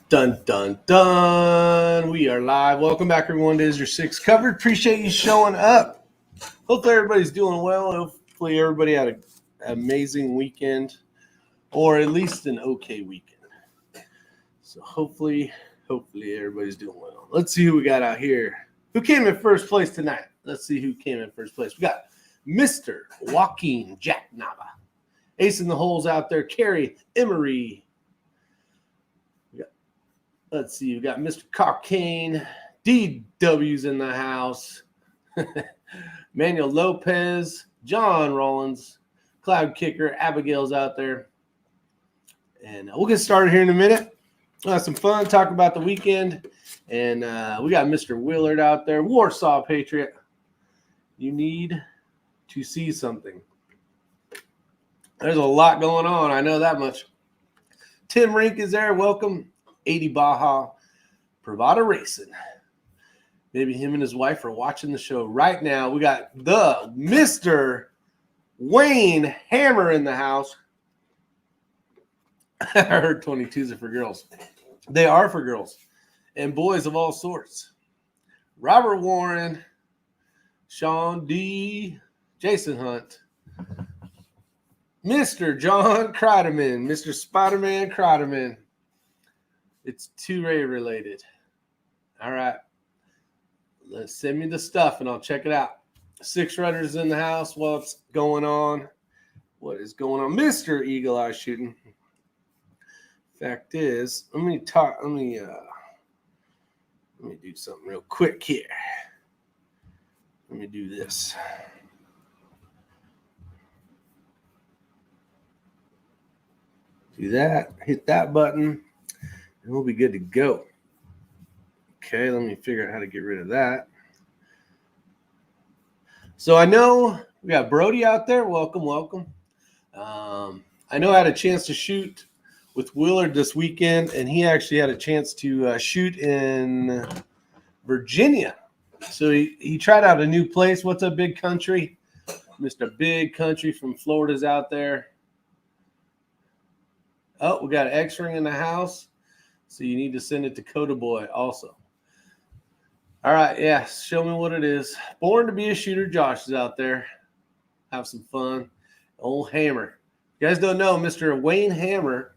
Dun, dun, dun. We are live. Welcome back, everyone, to Isyour6 Covered. Appreciate you showing up. Hopefully everybody's doing well. Hopefully everybody had an amazing weekend, or at least an okay weekend. So hopefully everybody's doing well. Let's see who we got out here. Who came in first place tonight? Let's see who came in first place. We got Mr. Joaquin Jack Nava. Ace in the holes out there. Carrie Emery. Let's see, we've got Mr. Cockane, DW's in the house, Manuel Lopez, John Rollins, Cloud Kicker, Abigail's out there. And we'll get started here in a minute. We'll have some fun, talk about the weekend. And we got Mr. Willard out there, Warsaw Patriot. You need to see something. There's a lot going on, I know that much. Tim Rink is there, welcome. 80 Baja, Pravada Racing. Maybe him and his wife are watching the show right now. We got the Mr. Wayne Hammer in the house. I heard 22s are for girls. They are for girls and boys of all sorts. Robert Warren, Sean D, Jason Hunt, Mr. John Kreideman, Mr. Spider-Man Kreideman. It's 2Ray related. All right. Let's send me the stuff and I'll check it out. 6 runners in the house. What's going on? What is going on? Mr. Eagle Eye Shooting. Fact is, let me do something real quick here. Let me do this. Do that. Hit that button. And we'll be good to go. Okay, let me figure out how to get rid of that. So I know we got Brody out there. Welcome, welcome. I know I had a chance to shoot with Willard this weekend, and he actually had a chance to shoot in Virginia. So he tried out a new place. What's up, Big Country? Mr. Big Country from Florida's out there. Oh, we got X-Ring in the house. So you need to send it to Coda Boy also. All right, yeah, show me what it is. Born to be a shooter, Josh is out there. Have some fun. Old Hammer. You guys don't know, Mr. Wayne Hammer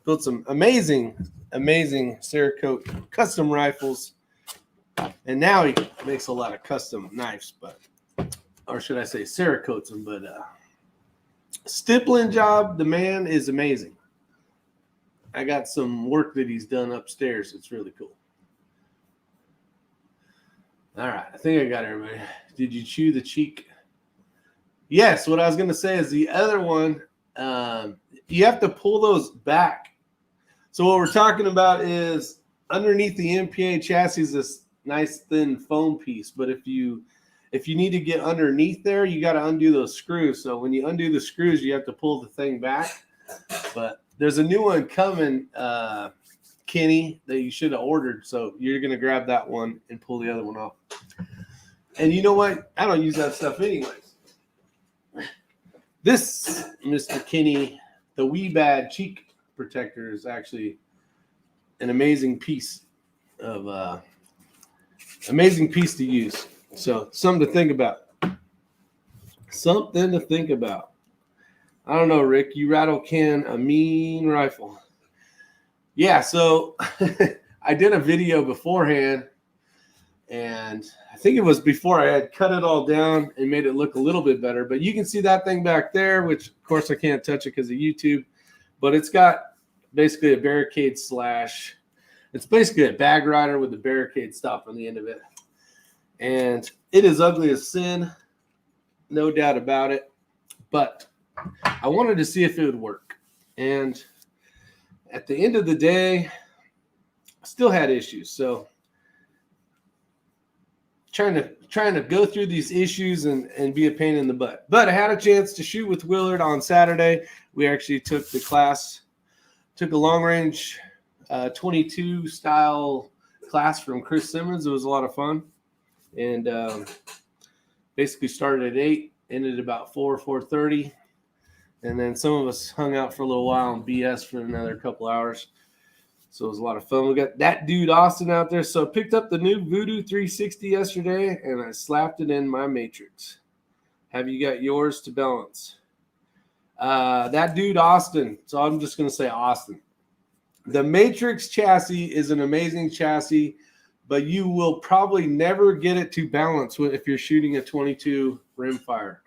built some amazing Cerakote custom rifles. And now he makes a lot of custom knives, or should I say Cerakotes them, but stippling job, the man is amazing. I got some work that he's done upstairs. It's really cool. All right. I think I got everybody. Did you chew the cheek? Yes. What I was going to say is the other one, you have to pull those back. So what we're talking about is underneath the MPA chassis is this nice thin foam piece. But if you need to get underneath there, you got to undo those screws. So when you undo the screws, you have to pull the thing back. But there's a new one coming, Kenny, that you should have ordered. So you're going to grab that one and pull the other one off. And you know what? I don't use that stuff anyways. This, Mr. Kenny, the Wee Bad cheek protector is actually an amazing piece to use. So something to think about. Something to think about. I don't know, Rick. You rattle can a mean rifle. Yeah, so I did a video beforehand, and I think it was before I had cut it all down and made it look a little bit better. But you can see that thing back there, which, of course, I can't touch it because of YouTube. But it's got basically a barricade slash. It's basically a bag rider with a barricade stop on the end of it. And it is ugly as sin, no doubt about it. But I wanted to see if it would work. And at the end of the day, I still had issues. So trying to go through these issues and be a pain in the butt. But I had a chance to shoot with Willard on Saturday. We actually took the class, took a long range 22 style class from Chris Simmons. It was a lot of fun. And basically started at 8, ended about So it was a lot of fun. We got that dude Austin out there. So I picked up the new Voodoo 360 yesterday, and I slapped it in my Matrix. Have you got yours to balance? That dude Austin. So I'm just going to say Austin. The Matrix chassis is an amazing chassis, but you will probably never get it to balance if you're shooting a 22 rimfire.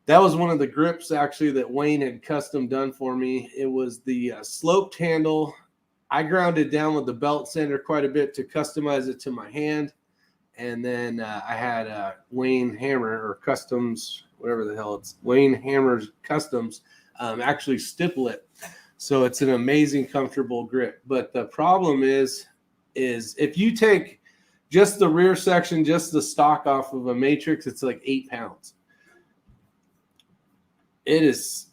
That was one of the grips actually that Wayne had custom done for me. It was the sloped handle. I ground it down with the belt sander quite a bit to customize it to my hand. And then I had Wayne Hammer or Customs, whatever the hell it's, Wayne Hammer's Customs actually stipple it. So it's an amazing, comfortable grip. But the problem is if you take just the rear section, just the stock off of a Matrix, it's like 8 pounds. It's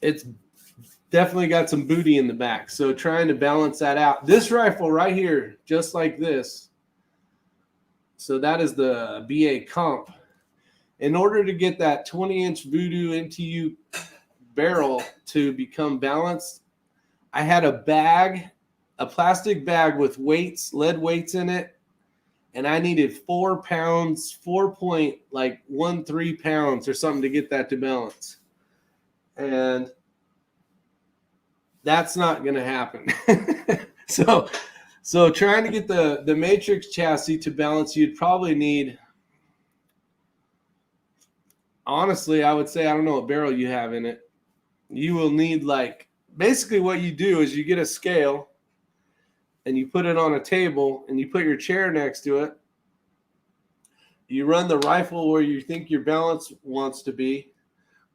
definitely got some booty in the back. So trying to balance that out. This rifle right here, just like this. So that is the BA Comp. In order to get that 20-inch Voodoo MTU barrel to become balanced, I had a bag, a plastic bag with weights, lead weights in it, and I needed 4 pounds, 4.13 pounds or something to get that to balance. And that's not going to happen. So trying to get the Matrix chassis to balance, you'd probably need, honestly, I would say, I don't know what barrel you have in it. You will need basically what you do is you get a scale and you put it on a table and you put your chair next to it. You run the rifle where you think your balance wants to be,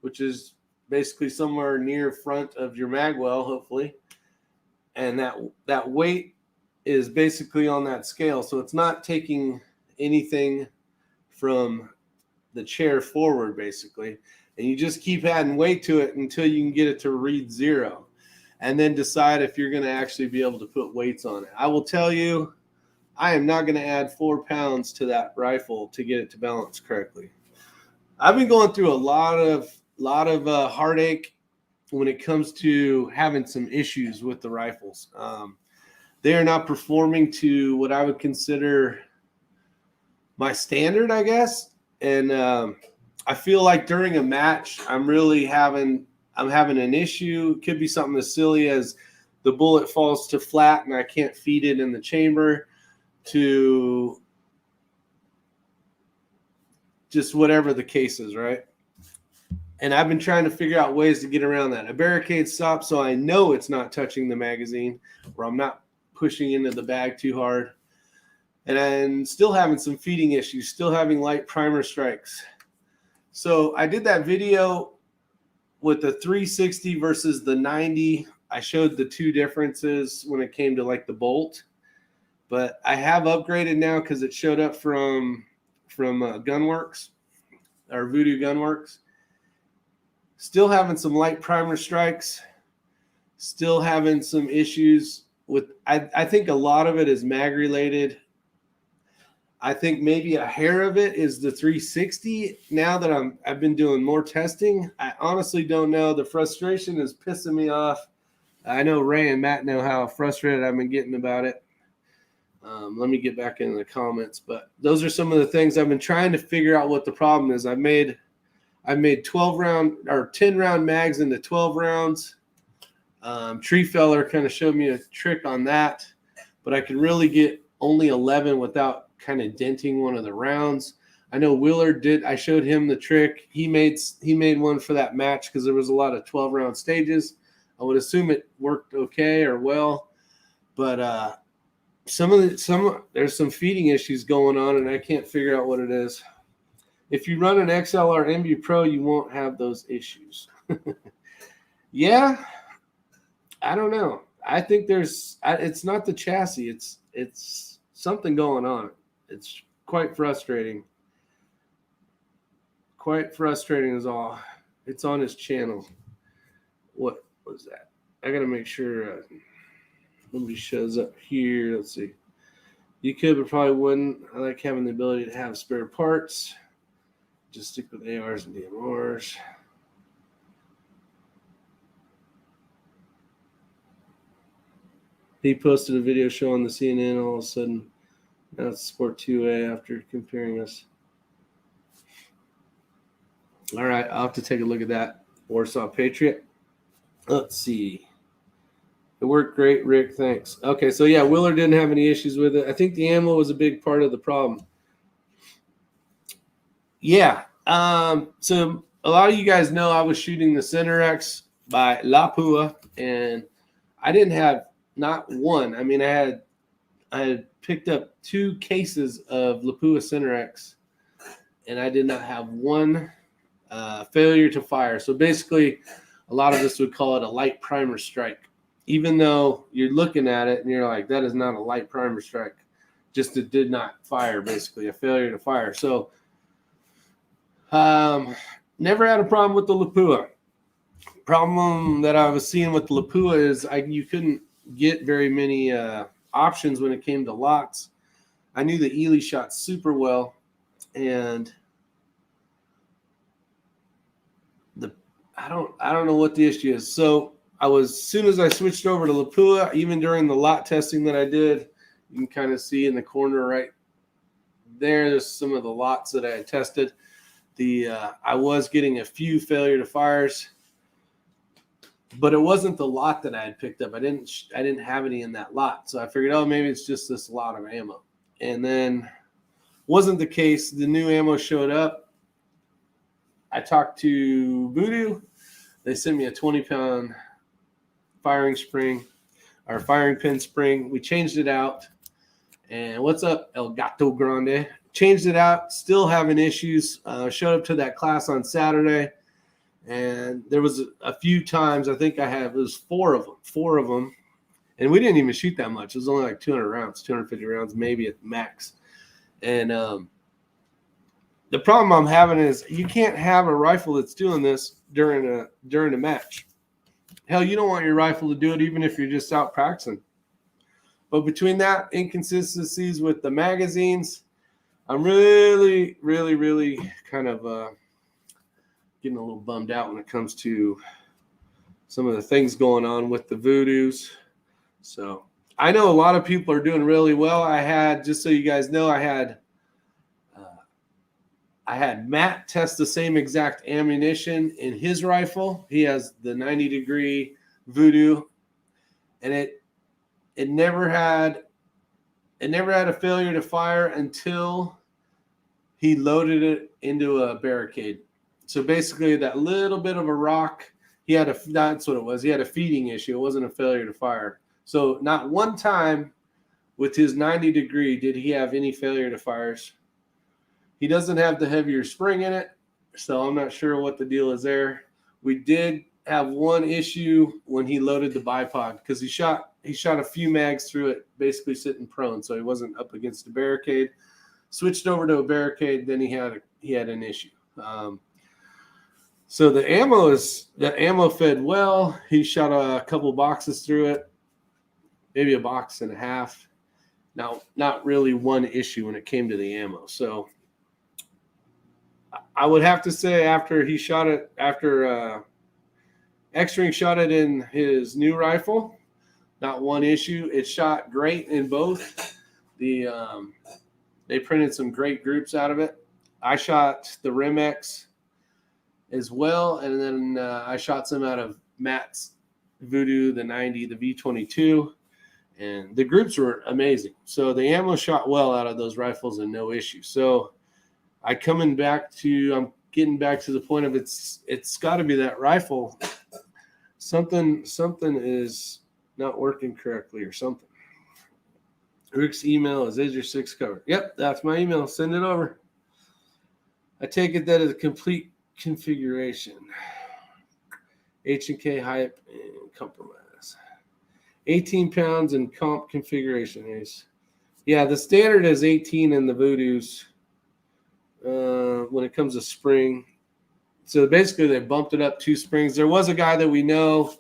which is basically somewhere near front of your magwell, hopefully. And that weight is basically on that scale. So it's not taking anything from the chair forward, basically. And you just keep adding weight to it until you can get it to read 0. And then decide if you're going to actually be able to put weights on it. I will tell you, I am not going to add 4 pounds to that rifle to get it to balance correctly. I've been going through a lot of heartache when it comes to having some issues with the rifles. They are not performing to what I would consider my standard, I guess. And I feel like during a match, I'm having an issue. It could be something as silly as the bullet falls to flat and I can't feed it in the chamber, to just whatever the case is, right? And I've been trying to figure out ways to get around that. A barricade stop so I know it's not touching the magazine, or I'm not pushing into the bag too hard. And I'm still having some feeding issues, still having light primer strikes. So I did that video with the 360 versus the 90. I showed the two differences when it came to the bolt. But I have upgraded now because it showed up from Gunworks, or Voodoo Gunworks. Still having some light primer strikes. Still having some issues with, I think a lot of it is mag related. I think maybe a hair of it is the 360. Now that I've been doing more testing, I honestly don't know. The frustration is pissing me off. I know Ray and Matt know how frustrated I've been getting about it. Let me get back into the comments, but those are some of the things I've been trying to figure out what the problem is. I made 12 round or 10 round mags into 12 rounds. Tree Feller kind of showed me a trick on that, but I could really get only 11 without kind of denting one of the rounds. I know Wheeler did. I showed him the trick. He made one for that match because there was a lot of 12 round stages. I would assume it worked okay or well, but there's some feeding issues going on, and I can't figure out what it is. If you run an XLR MB Pro, you won't have those issues. Yeah, I don't know. I think it's not the chassis. It's something going on. It's quite frustrating. Quite frustrating is all. It's on his channel. What was that? I got to make sure nobody shows up here. Let's see. You could, but probably wouldn't. I like having the ability to have spare parts. Just stick with ARs and DMRs. He posted a video showing the CNN. All of a sudden, now it's Sport 2A after comparing us. All right, I'll have to take a look at that. Warsaw Patriot. Let's see. It worked great, Rick. Thanks. Okay, so yeah, Willard didn't have any issues with it. I think the ammo was a big part of the problem. Yeah. So a lot of you guys know I was shooting the Center X by Lapua, and I didn't have not one. I mean, I had picked up 2 cases of Lapua Center X, and I did not have one failure to fire. So basically, a lot of us would call it a light primer strike, even though you're looking at it and you're like, that is not a light primer strike. Just it did not fire, basically, a failure to fire. So never had a problem with the Lapua. Problem that I was seeing with the Lapua is you couldn't get very many options when it came to lots. I knew the Ely shot super well, and I don't know what the issue is. So as soon as I switched over to Lapua, even during the lot testing that I did, you can kind of see in the corner right there's some of the lots that I had tested. I was getting a few failure to fires, but it wasn't the lot that I had picked up. I didn't have any in that lot. So I figured, oh, maybe it's just this lot of ammo. And then wasn't the case. The new ammo showed up. I talked to Voodoo. They sent me a 20-pound firing pin spring. We changed it out. And what's up, El Gato Grande? Changed it out. Still having issues. Showed up to that class on Saturday. And there was a few times, I think it was 4 of them. And we didn't even shoot that much. It was only like 200 rounds, 250 rounds, maybe at max. And the problem I'm having is you can't have a rifle that's doing this during a match. Hell, you don't want your rifle to do it even if you're just out practicing. But between that, inconsistencies with the magazines, I'm really, really, really kind of getting a little bummed out when it comes to some of the things going on with the Voodoos. So I know a lot of people are doing really well. Just so you guys know, I had Matt test the same exact ammunition in his rifle. He has the 90-degree Voodoo, and it never had a failure to fire until he loaded it into a barricade. So basically, that little bit of a rock, that's what it was. He had a feeding issue. It wasn't a failure to fire. So not one time with his 90-degree did he have any failure to fires. He doesn't have the heavier spring in it, so I'm not sure what the deal is there. We did have one issue when he loaded the bipod because he shot a few mags through it, basically sitting prone, so he wasn't up against the barricade. Switched over to a barricade, then he had an issue. So the ammo fed well. He shot a couple boxes through it, maybe a box and a half. Now, not really one issue when it came to the ammo. So I would have to say after X-Ring shot it in his new rifle, not one issue. It shot great in both. They printed some great groups out of it. I shot the Remex as well, and then I shot some out of Matt's Voodoo, the 90, the V22, and the groups were amazing. So the ammo shot well out of those rifles and no issue. So I'm getting back to the point of it's got to be that rifle. Something is not working correctly or something. Rick's email is Isyour6covered. Yep, that's my email. Send it over. I take it that is a complete configuration. H&K hype and compromise. 18 pounds in comp configuration is. Yeah, the standard is 18 in the Voodoos when it comes to spring. So basically they bumped it up 2 springs. There was a guy that we know.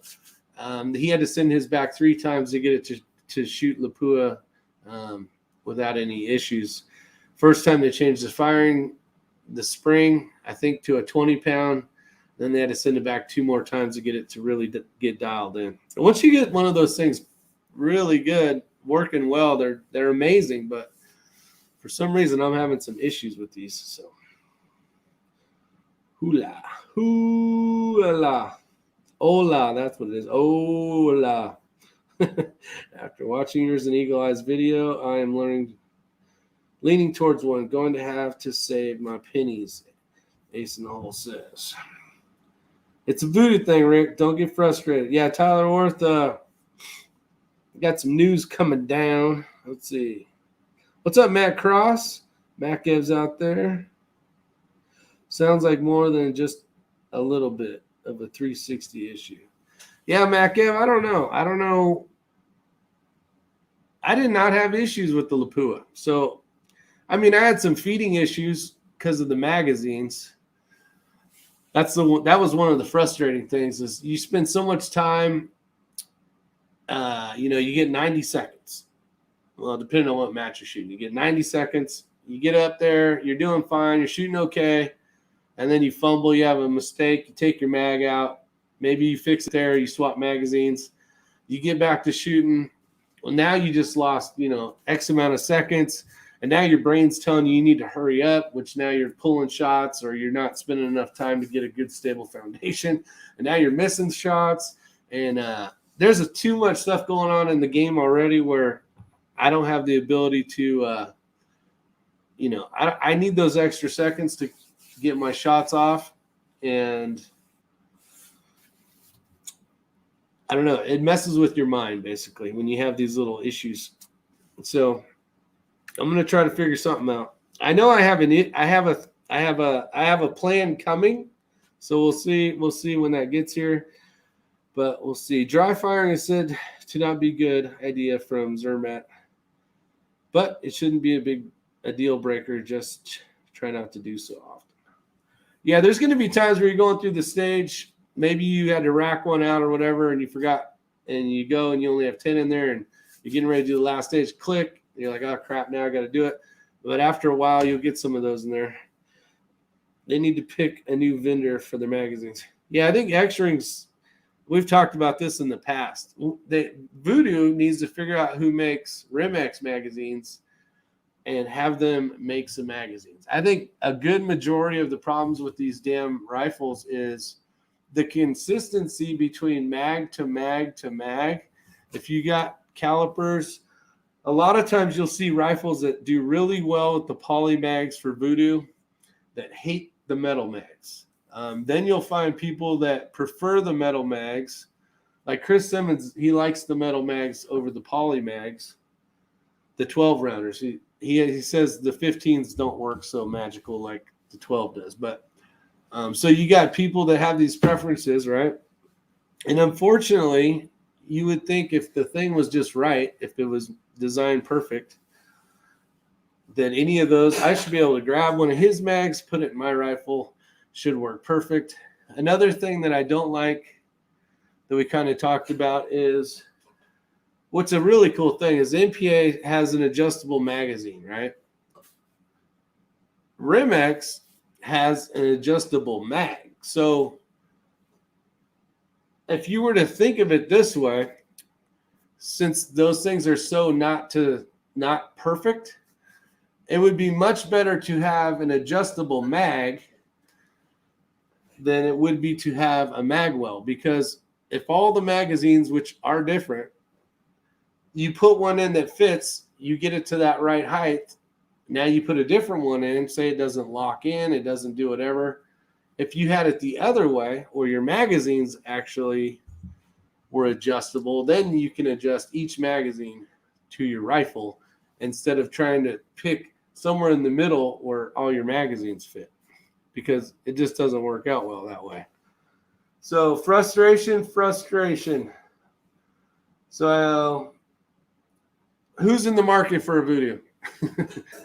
He had to send his back 3 times to get it to shoot Lapua without any issues. First time they changed the spring, I think, to a 20-pound. Then they had to send it back 2 more times to get it to really get dialed in. And once you get one of those things really good, working well. They're amazing, but for some reason I'm having some issues with these. So hula, hola, that's what it is. Hola. After watching yours and Eagle Eye's video, I am leaning towards one. Going to have to save my pennies, Ace in the Hole says. It's a voodoo thing, Rick. Don't get frustrated. Yeah, Tyler Worth, got some news coming down. Let's see. What's up, Matt Cross? Matt Gibbs out there. Sounds like more than just a little bit of a 360 issue. Yeah, Matt Gibbs, I don't know. I did not have issues with the Lapua. So, I mean, I had some feeding issues because of the magazines. That was one of the frustrating things is you spend so much time, you get 90 seconds. Well, depending on what match you're shooting, you get 90 seconds. You get up there, you're doing fine, you're shooting okay, and then you fumble, you have a mistake, you take your mag out, maybe you fix it there, you swap magazines, you get back to shooting. Well, now you just lost, X amount of seconds. And now your brain's telling you need to hurry up, which now you're pulling shots or you're not spending enough time to get a good, stable foundation. And now you're missing shots. And there's too much stuff going on in the game already where I don't have the ability to, I need those extra seconds to get my shots off. And I don't know. It messes with your mind, basically, when you have these little issues. So I'm going to try to figure something out. I know I have a plan coming, so we'll see when that gets here. But we'll see. Dry firing is said to not be good idea from Zermatt, but it shouldn't be a deal breaker. Just try not to do so often. Yeah, there's going to be times where you're going through the stage. Maybe you had to rack one out or whatever, and you forgot, and you go and you only have 10 in there, and you're getting ready to do the last stage. Click. You're like, oh, crap, now I got to do it. But after a while, you'll get some of those in there. They need to pick a new vendor for their magazines. Yeah, I think X-Rings, we've talked about this in the past. Voodoo needs to figure out who makes Remex magazines and have them make some magazines. I think a good majority of the problems with these damn rifles is the consistency between mag to mag to mag. If you got calipers, a lot of times you'll see rifles that do really well with the poly mags for Voodoo that hate the metal mags. Then you'll find people that prefer the metal mags. Like Chris Simmons, he likes the metal mags over the poly mags, the 12 rounders. He says the 15s don't work so magical like the 12 does. But so you got people that have these preferences, right? And unfortunately, you would think if the thing was just right, if it was designed perfect, then any of those, I should be able to grab one of his mags, put it in my rifle, should work perfect. Another thing that I don't like that we kind of talked about is what's a really cool thing is NPA has an adjustable magazine, right? Remex has an adjustable mag. So if you were to think of it this way, since those things are so not perfect, it would be much better to have an adjustable mag than it would be to have a mag well. Because if all the magazines, which are different, you put one in that fits, you get it to that right height. Now you put a different one in, say it doesn't lock in, it doesn't do whatever. If you had it the other way, or your magazines actually were adjustable, then you can adjust each magazine to your rifle instead of trying to pick somewhere in the middle where all your magazines fit, because it just doesn't work out well that way. So frustration. So who's in the market for a Voodoo?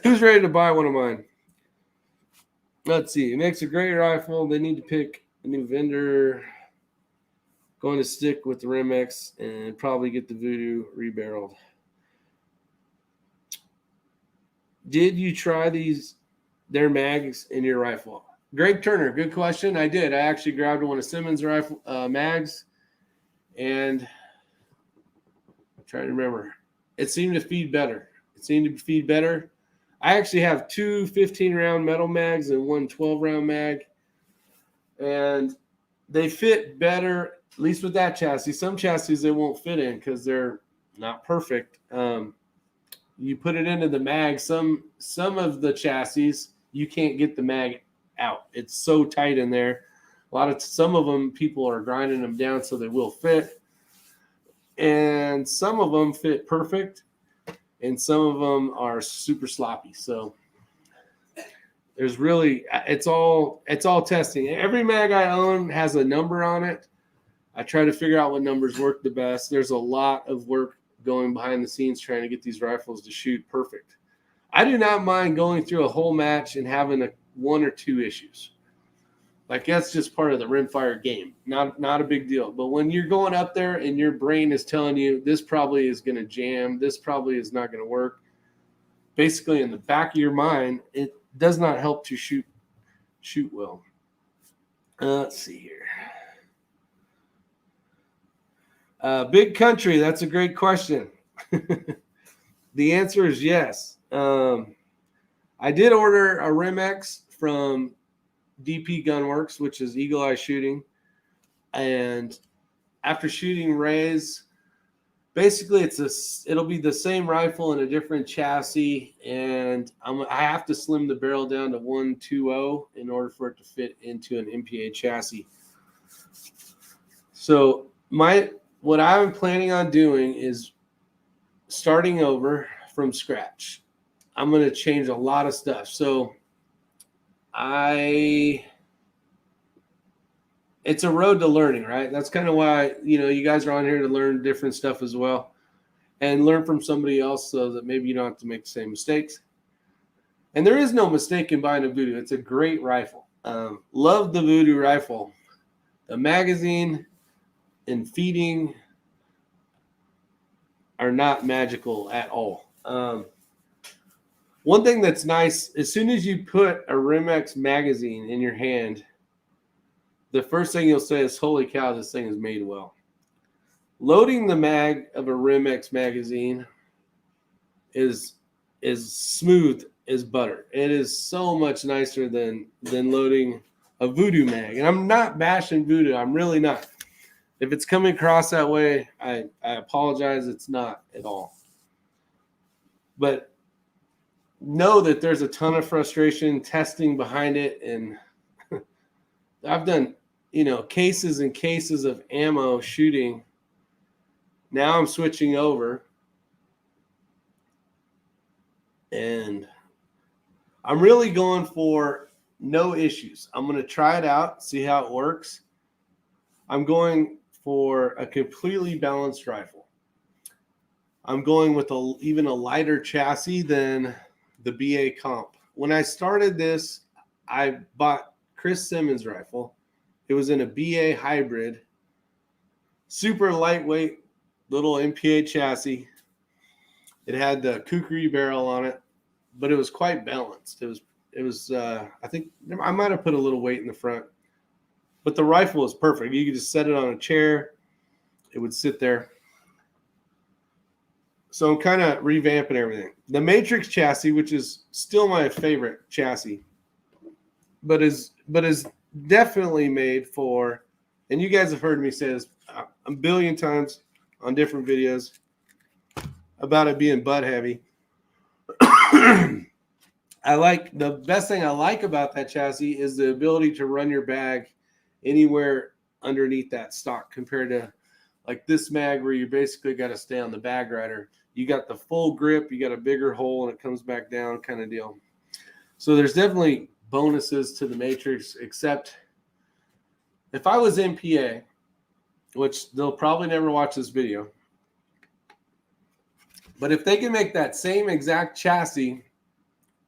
Who's ready to buy one of mine? Let's see. It makes a great rifle. They need to pick a new vendor. Going to stick with the Remex and probably get the Voodoo rebarreled. Did you try their mags in your rifle? Greg Turner, good question. I did. I actually grabbed one of Simmons' rifle mags, and trying to remember. It seemed to feed better. I actually have two 15-round metal mags and one 12-round mag. And they fit better, at least with that chassis. Some chassis they won't fit in because they're not perfect. You put it into the mag. Some of the chassis, you can't get the mag out. It's so tight in there. Some of them, people are grinding them down so they will fit. And some of them fit perfect. And some of them are super sloppy. So there's really, it's all testing. Every mag I own has a number on it. I try to figure out what numbers work the best. There's a lot of work going behind the scenes trying to get these rifles to shoot perfect. I do not mind going through a whole match and having one or two issues. Like, that's just part of the rimfire game. Not a big deal. But when you're going up there and your brain is telling you this probably is going to jam, this probably is not going to work, basically in the back of your mind, it does not help to shoot well. Let's see here. Big country, that's a great question. The answer is yes. I did order a Remex from DP Gunworks, which is Eagle Eye Shooting. And after shooting Rays, basically it'll be the same rifle in a different chassis, and I have to slim the barrel down to 120 in order for it to fit into an MPA chassis. So what I'm planning on doing is starting over from scratch. I'm going to change a lot of stuff. So it's a road to learning, right? That's kind of why, you guys are on here to learn different stuff as well and learn from somebody else so that maybe you don't have to make the same mistakes. And there is no mistake in buying a Voodoo. It's a great rifle. Love the Voodoo rifle. The magazine and feeding are not magical at all. One thing that's nice, as soon as you put a Remex magazine in your hand, the first thing you'll say is, holy cow, this thing is made well. Loading the mag of a Remex magazine is smooth as butter. It is so much nicer than loading a Voodoo mag. And I'm not bashing Voodoo. I'm really not. If it's coming across that way, I apologize. It's not at all. But know that there's a ton of frustration testing behind it. And I've done, cases and cases of ammo shooting. Now I'm switching over. And I'm really going for no issues. I'm going to try it out, see how it works. I'm going for a completely balanced rifle. I'm going with even a lighter chassis than the BA comp. When I started this, I bought Chris Simmons' rifle. It was in a BA hybrid, super lightweight little MPA chassis. It had the kukri barrel on it, but it was quite balanced. It was I think I might have put a little weight in the front, but the rifle was perfect. You could just set it on a chair. It would sit there. So I'm kind of revamping everything. The Matrix chassis, which is still my favorite chassis, but is definitely made for, and you guys have heard me say this a billion times on different videos about it being butt heavy. The best thing I like about that chassis is the ability to run your bag anywhere underneath that stock compared to like this mag where you basically got to stay on the bag rider. You got the full grip, you got a bigger hole and it comes back down kind of deal. So there's definitely bonuses to the Matrix, except if I was MPA, which they'll probably never watch this video, but if they can make that same exact chassis,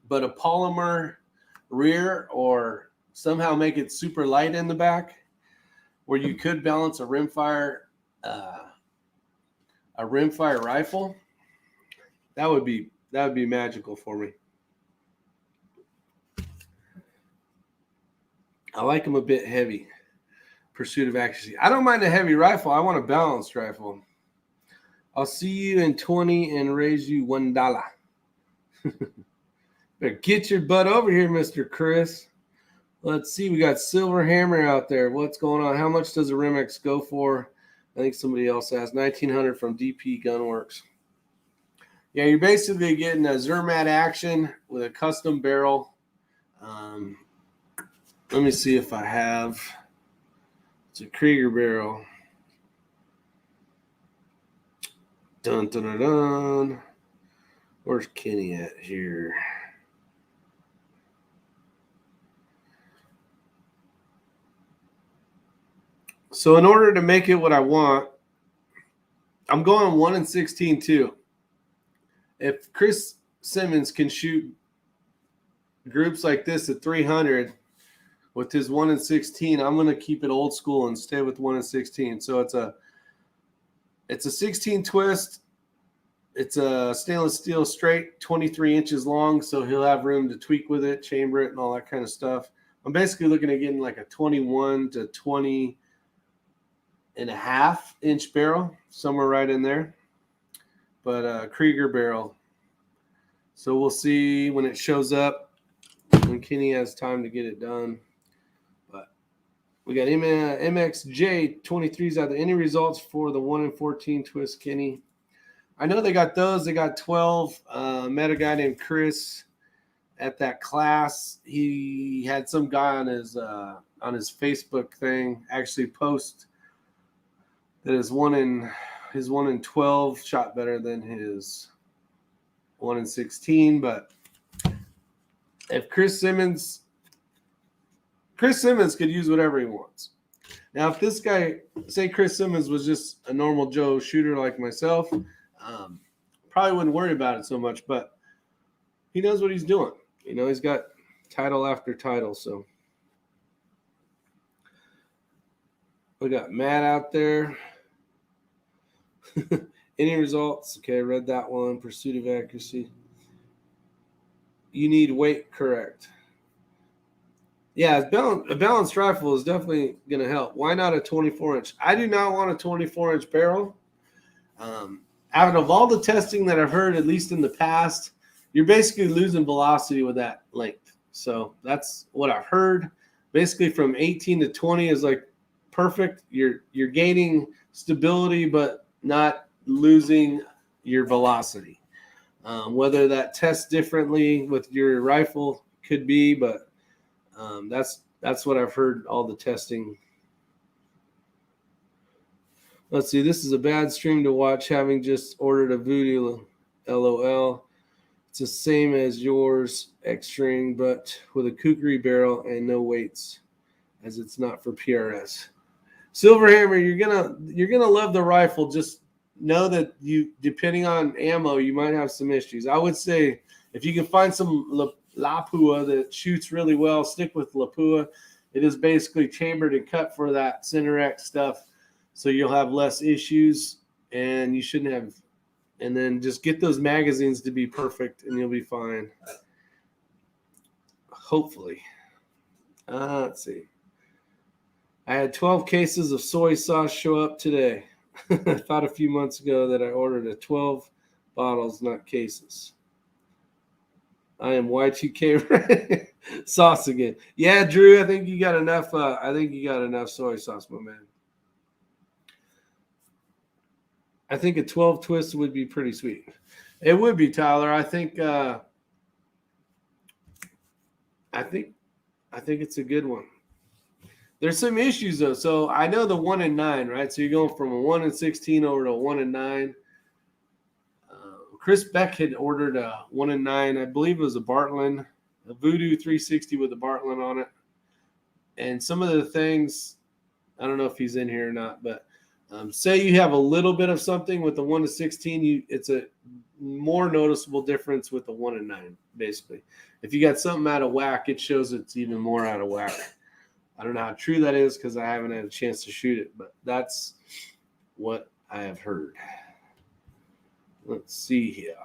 but a polymer rear or somehow make it super light in the back where you could balance a rimfire rifle, that would be magical for me. I like them a bit heavy. Pursuit of accuracy. I don't mind a heavy rifle. I want a balanced rifle. I'll see you in 20 and raise you $1. Better get your butt over here, Mr. Chris. Let's see. We got Silver Hammer out there. What's going on? How much does a Remorse go for? I think somebody else asked. $1,900 from DP Gunworks. Yeah, you're basically getting a Zermatt action with a custom barrel. Let me see if I have. It's a Krieger barrel. Dun, dun, dun, dun. Where's Kenny at here? So in order to make it what I want, I'm going 1 and 16 too. If Chris Simmons can shoot groups like this at 300 with his 1 and 16, I'm going to keep it old school and stay with 1 and 16. So it's a 16 twist. It's a stainless steel straight, 23 inches long, so he'll have room to tweak with it, chamber it, and all that kind of stuff. I'm basically looking at getting like a 21 to 20 and a half inch barrel, somewhere right in there. But Krieger barrel. So we'll see when it shows up, when Kenny has time to get it done. But we got MXJ 23s out there. Any results for the 1 and 14 twist, Kenny? I know they got those. They got 12. Met a guy named Chris at that class. He had some guy on his Facebook thing actually post that his 1 and 12 shot better than his 1 and 16. But if Chris Simmons could use whatever he wants. Now, if this guy, say Chris Simmons was just a normal Joe shooter like myself, probably wouldn't worry about it so much, but he knows what he's doing. You know, he's got title after title. So we got Matt out there. Any results? Okay, I read that one. Pursuit of accuracy. You need weight, correct. Yeah, a balanced rifle is definitely going to help. Why not a 24-inch? I do not want a 24-inch barrel. Out of all the testing that I've heard, at least in the past, you're basically losing velocity with that length. So that's what I've heard. Basically from 18 to 20 is like perfect. You're gaining stability, but not losing your velocity. Whether that tests differently with your rifle could be, but that's what I've heard all the testing. Let's see. This is a bad stream to watch, having just ordered a Voodoo. LOL. It's the same as yours, X-string, but with a kukri barrel and no weights, as it's not for PRS. Silverhammer, you're gonna love the rifle. Just know that depending on ammo, you might have some issues. I would say if you can find some Lapua that shoots really well, stick with Lapua. It is basically chambered and cut for that Center X stuff. So you'll have less issues, and you shouldn't have. And then just get those magazines to be perfect, and you'll be fine. Hopefully. Let's see. I had 12 cases of soy sauce show up today. I thought a few months ago that I ordered 12 bottles, not cases. I am Y2K sauce again. Yeah, Drew, I think you got enough. I think you got enough soy sauce, my man. I think a 12 twist would be pretty sweet. It would be, Tyler. I think it's a good one. There's some issues though. So I know the 1 and 9, right? So you're going from a 1 and 16 over to a 1 and 9. Chris Beck had ordered a 1 and 9. I believe it was a Bartlett, a Voodoo 360 with a Bartlett on it. And some of the things, I don't know if he's in here or not, but say you have a little bit of something with the 1 to 16, it's a more noticeable difference with the 1 and 9, basically. If you got something out of whack, it shows it's even more out of whack. I don't know how true that is because I haven't had a chance to shoot it, but that's what I have heard. Let's see here.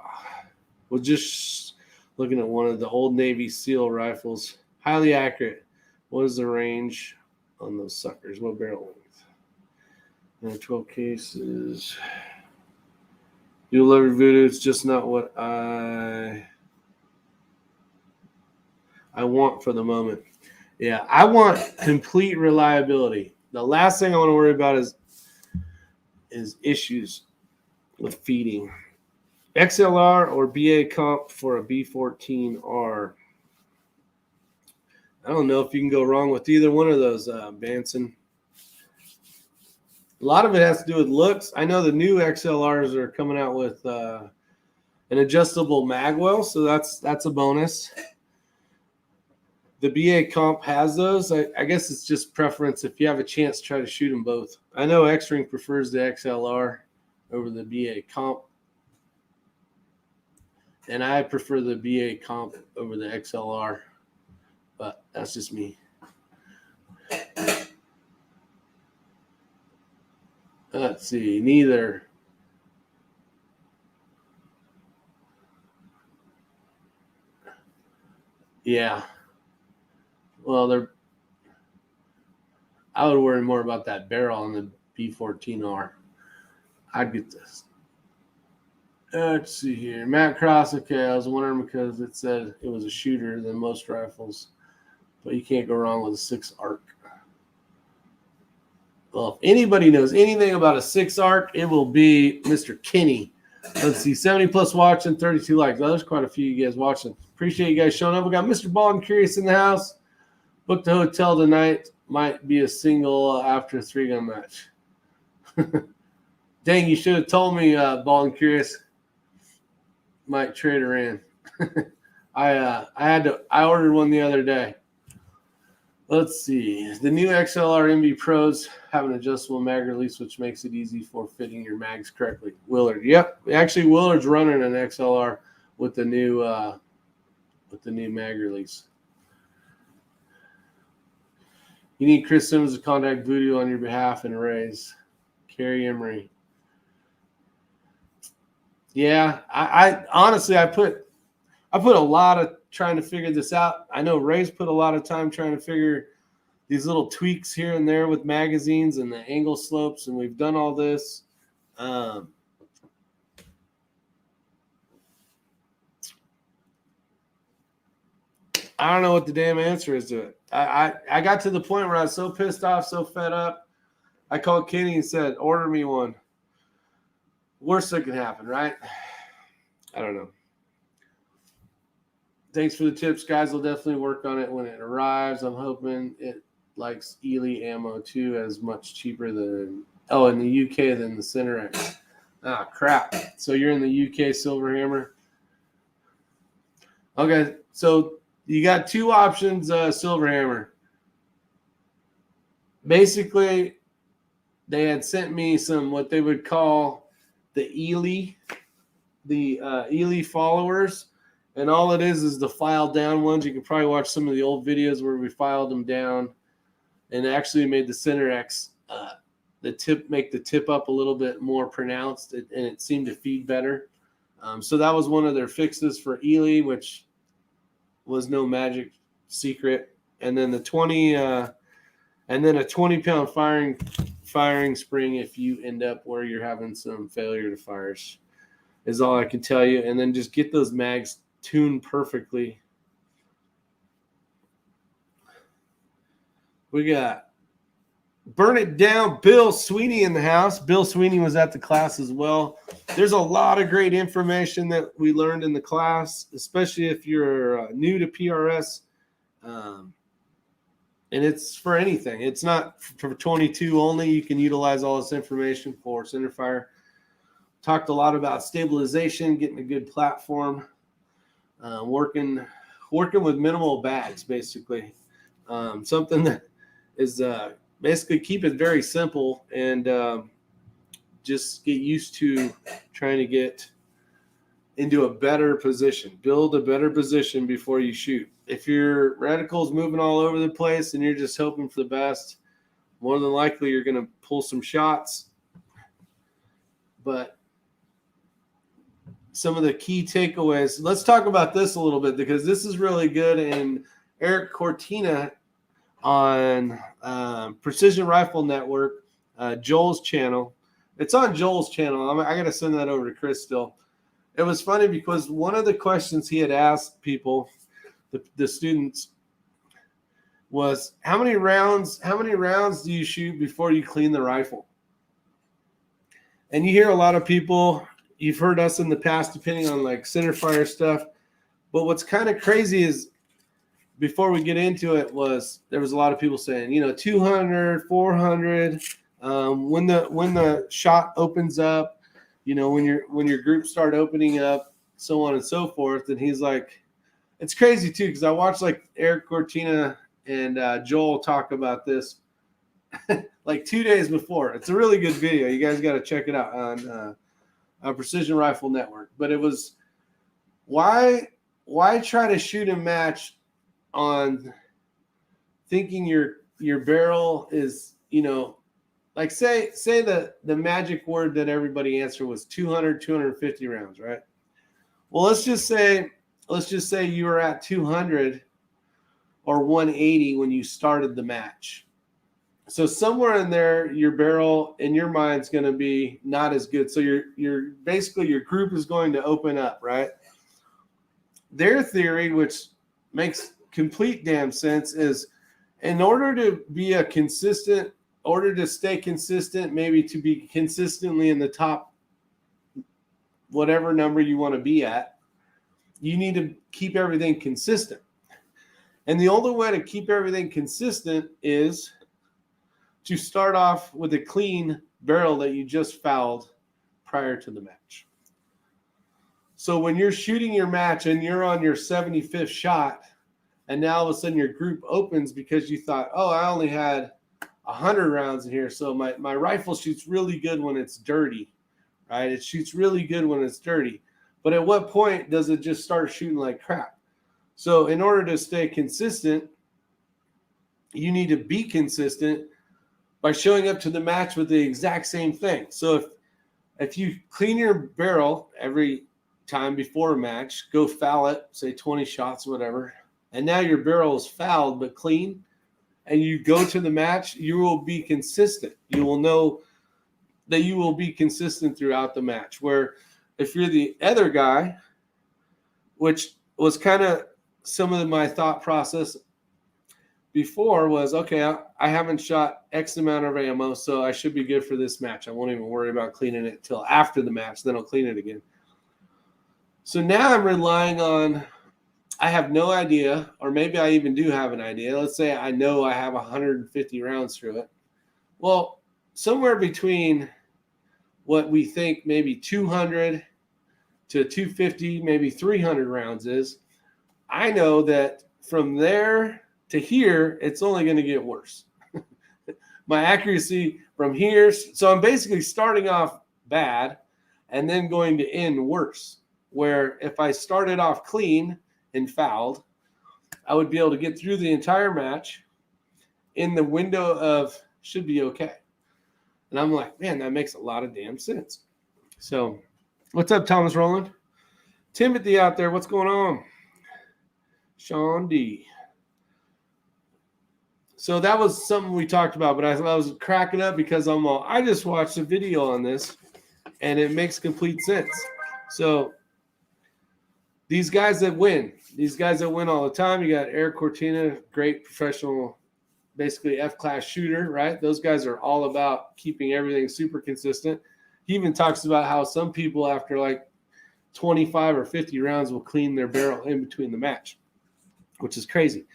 We're just looking at one of the old Navy SEAL rifles. Highly accurate. What is the range on those suckers? What barrel length? 12 cases. You love your voodoo. It's just not what I want for the moment. Yeah, I want complete reliability. The last thing I want to worry about is issues with feeding. XLR or BA comp for a B14R. I don't know if you can go wrong with either one of those, Banson. A lot of it has to do with looks. I know the new XLRs are coming out with an adjustable magwell, so that's a bonus. The BA comp has those. I guess it's just preference. If you have a chance, try to shoot them both. I know X-Ring prefers the XLR over the BA comp, and I prefer the BA comp over the XLR, but that's just me. Let's see, neither. Yeah. Well, I would worry more about that barrel on the B14R. I'd get this. Let's see here. Matt Cross, okay, I was wondering because it said it was a shooter than most rifles, but you can't go wrong with a 6-arc. Well, if anybody knows anything about a 6-arc, it will be Mr. Kenny. Let's see, 70 plus watching, 32 likes. Oh, there's quite a few of you guys watching. Appreciate you guys showing up. We got Mr. Bond Curious in the house. Booked a hotel tonight. Might be a single after a 3-gun match. Dang, you should have told me, Bond Curious. Might trade her in. I ordered one the other day. Let's see. The new XLR MV Pros have an adjustable mag release, which makes it easy for fitting your mags correctly. Willard, yep. Actually, Willard's running an XLR with the new mag release. You need Chris Simmons to contact Voodoo on your behalf and raise. Carrie Emery. Yeah, I honestly I put a lot of trying to figure this out. I know Ray's put a lot of time trying to figure these little tweaks here and there with magazines and the angle slopes, and we've done all this. I don't know what the damn answer is to it. I got to the point where I was so pissed off, so fed up. I called Kenny and said, order me one. Worst that can happen, right? I don't know. Thanks for the tips, guys. I'll definitely work on it when it arrives. I'm hoping it likes Ely ammo too, as much cheaper than in the UK than the Center X. Ah, crap. So you're in the UK, Silverhammer. Okay, so you got two options, Silverhammer. Basically, they had sent me some what they would call the Ely followers. And all it is the filed down ones. You can probably watch some of the old videos where we filed them down and actually made the Center X make the tip up a little bit more pronounced, and it seemed to feed better. So that was one of their fixes for Ely, which was no magic secret. And then the 20 and then a 20-pound firing spring if you end up where you're having some failure to fires is all I can tell you. And then just get those mags tuned perfectly. We got Burn It Down Bill Sweeney in the house. Bill Sweeney was at the class as well. There's a lot of great information that we learned in the class, especially if you're new to PRS. And it's for anything. It's not for 22 only. You can utilize all this information for centerfire. Talked a lot about stabilization, getting a good platform, working with minimal bags, basically. Something that is basically keep it very simple and just get used to trying to get into a better position. Build a better position before you shoot. If your reticle's moving all over the place and you're just hoping for the best, more than likely you're going to pull some shots. But some of the key takeaways, let's talk about this a little bit because this is really good. And Eric Cortina on Precision Rifle Network, Joel's channel, It's on Joel's channel. I got to send that over to Chris still. It was funny because one of the questions he had asked people, the students, was how many rounds do you shoot before you clean the rifle? And you hear a lot of people, you've heard us in the past, depending on like center fire stuff. But what's kind of crazy is, before we get into it, there was a lot of people saying, 200, 400, when the shot opens up, when your groups start opening up, so on and so forth. And he's like, it's crazy too, because I watched like Eric Cortina and Joel talk about this like 2 days before. It's a really good video. You guys got to check it out on Precision Rifle Network. But it was, why try to shoot a match on thinking your barrel is, like say the magic word that everybody answered was 200, 250 rounds, right? Well, let's just say you were at 200 or 180 when you started the match. So somewhere in there, your barrel in your mind is going to be not as good. So you're basically, your group is going to open up, right? Their theory, which makes complete damn sense, is in order to stay consistent, maybe to be consistently in the top, whatever number you want to be at, you need to keep everything consistent. And the only way to keep everything consistent is to start off with a clean barrel that you just fouled prior to the match. So when you're shooting your match and you're on your 75th shot, and now all of a sudden your group opens because you thought, oh, I only had 100 rounds in here, so my rifle shoots really good when it's dirty, right? It shoots really good when it's dirty. But at what point does it just start shooting like crap? So in order to stay consistent, you need to be consistent by showing up to the match with the exact same thing. So if you clean your barrel every time before a match, go foul it, say 20 shots, whatever, and now your barrel is fouled but clean, and you go to the match, you will be consistent. You will know that you will be consistent throughout the match. Where if you're the other guy, which was kind of some of my thought process before, was, okay, I haven't shot X amount of ammo, so I should be good for this match. I won't even worry about cleaning it till after the match, then I'll clean it again. So now I'm relying on, I have no idea, or maybe I even do have an idea. Let's say I know I have 150 rounds through it. Well, somewhere between what we think maybe 200 to 250, maybe 300 rounds is, I know that from there to here, it's only going to get worse. My accuracy from here, so I'm basically starting off bad and then going to end worse. Where if I started off clean and fouled, I would be able to get through the entire match in the window of should be okay. And I'm like, man, that makes a lot of damn sense. So what's up, Thomas Rowland? Timothy out there, what's going on? Sean D. So that was something we talked about, but I was cracking up because I just watched a video on this and it makes complete sense. So these guys that win all the time, you got Eric Cortina, great professional, basically F-class shooter, right? Those guys are all about keeping everything super consistent. He even talks about how some people after like 25 or 50 rounds will clean their barrel in between the match, which is crazy.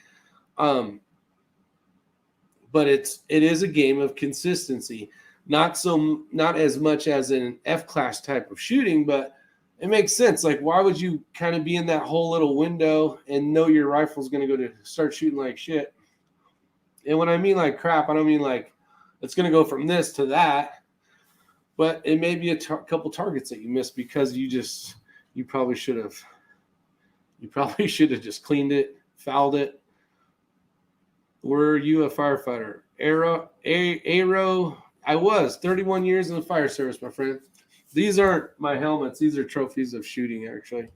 But it is a game of consistency, not as much as an F-class type of shooting, but it makes sense. Like, why would you kind of be in that whole little window and know your rifle's going to go to start shooting like shit? And when I mean like crap, I don't mean like it's going to go from this to that, but it may be a couple targets that you missed because you probably should have just cleaned it, fouled it. Were you a firefighter? Arrow. I was 31 years in the fire service, my friend. These aren't my helmets. These are trophies of shooting, actually.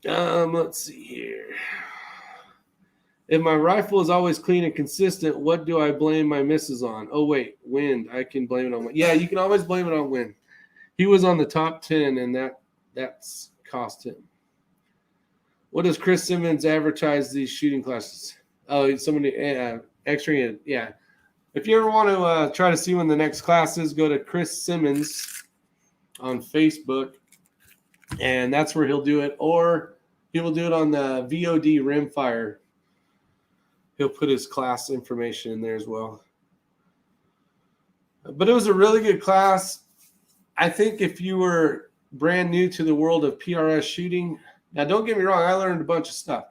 Let's see here. If my rifle is always clean and consistent, what do I blame my misses on? Oh, wait, wind. I can blame it on wind. Yeah, you can always blame it on wind. He was on the top 10, and that's cost him. What does Chris Simmons advertise these shooting classes? Oh, somebody X-ray. Yeah. If you ever want to try to see when the next class is, go to Chris Simmons on Facebook, and that's where he'll do it. Or he will do it on the VOD Rimfire. He'll put his class information in there as well. But it was a really good class. I think if you were brand new to the world of PRS shooting, now don't get me wrong, I learned a bunch of stuff.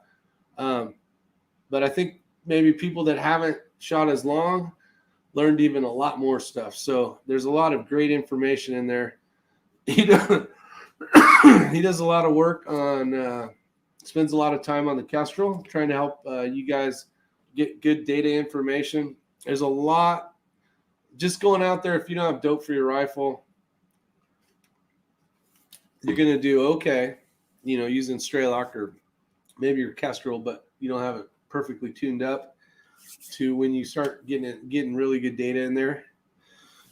But I think maybe people that haven't shot as long learned even a lot more stuff. So there's a lot of great information in there. He does, he does a lot of work on, spends a lot of time on the Kestrel, trying to help you guys get good data information. There's a lot. Just going out there, if you don't have dope for your rifle, you're going to do okay, using Straylock or maybe your Kestrel, but you don't have it perfectly tuned up to when you start getting really good data in there.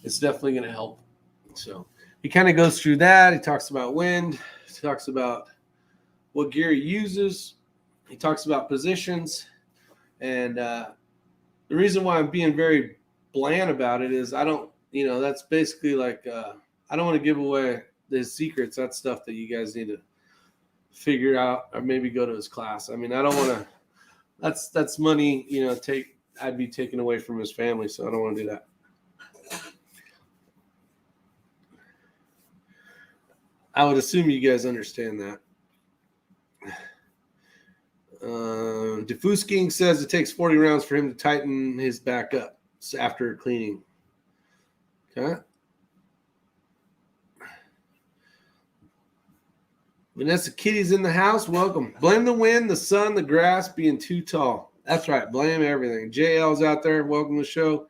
It's definitely going to help. So he kind of goes through that. He talks about wind. He talks about what gear he uses. He talks about positions. And the reason why I'm being very bland about it is I don't, that's basically like, I don't want to give away the secrets. That's stuff that you guys need to figure out or maybe go to his class. I mean, I don't want to, that's money, I'd be taken away from his family. So I don't want to do that. I would assume you guys understand that. Diffuse King says it takes 40 rounds for him to tighten his back up after cleaning. Okay. Vanessa Kitty's in the house. Welcome. Blame the wind, the sun, the grass being too tall. That's right. Blame everything. JL's out there. Welcome to the show.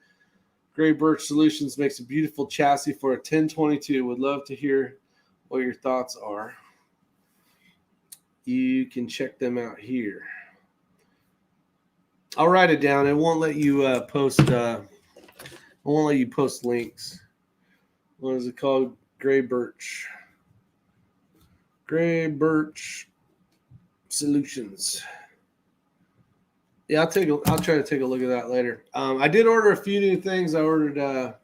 Gray Birch Solutions makes a beautiful chassis for a 1022. Would love to hear what your thoughts are. You can check them out here. I'll write it down. It won't let you post. I won't let you post links. What is it called? Gray Birch. Gray Birch Solutions. Yeah, I'll try to take a look at that later. I did order a few new things. I ordered a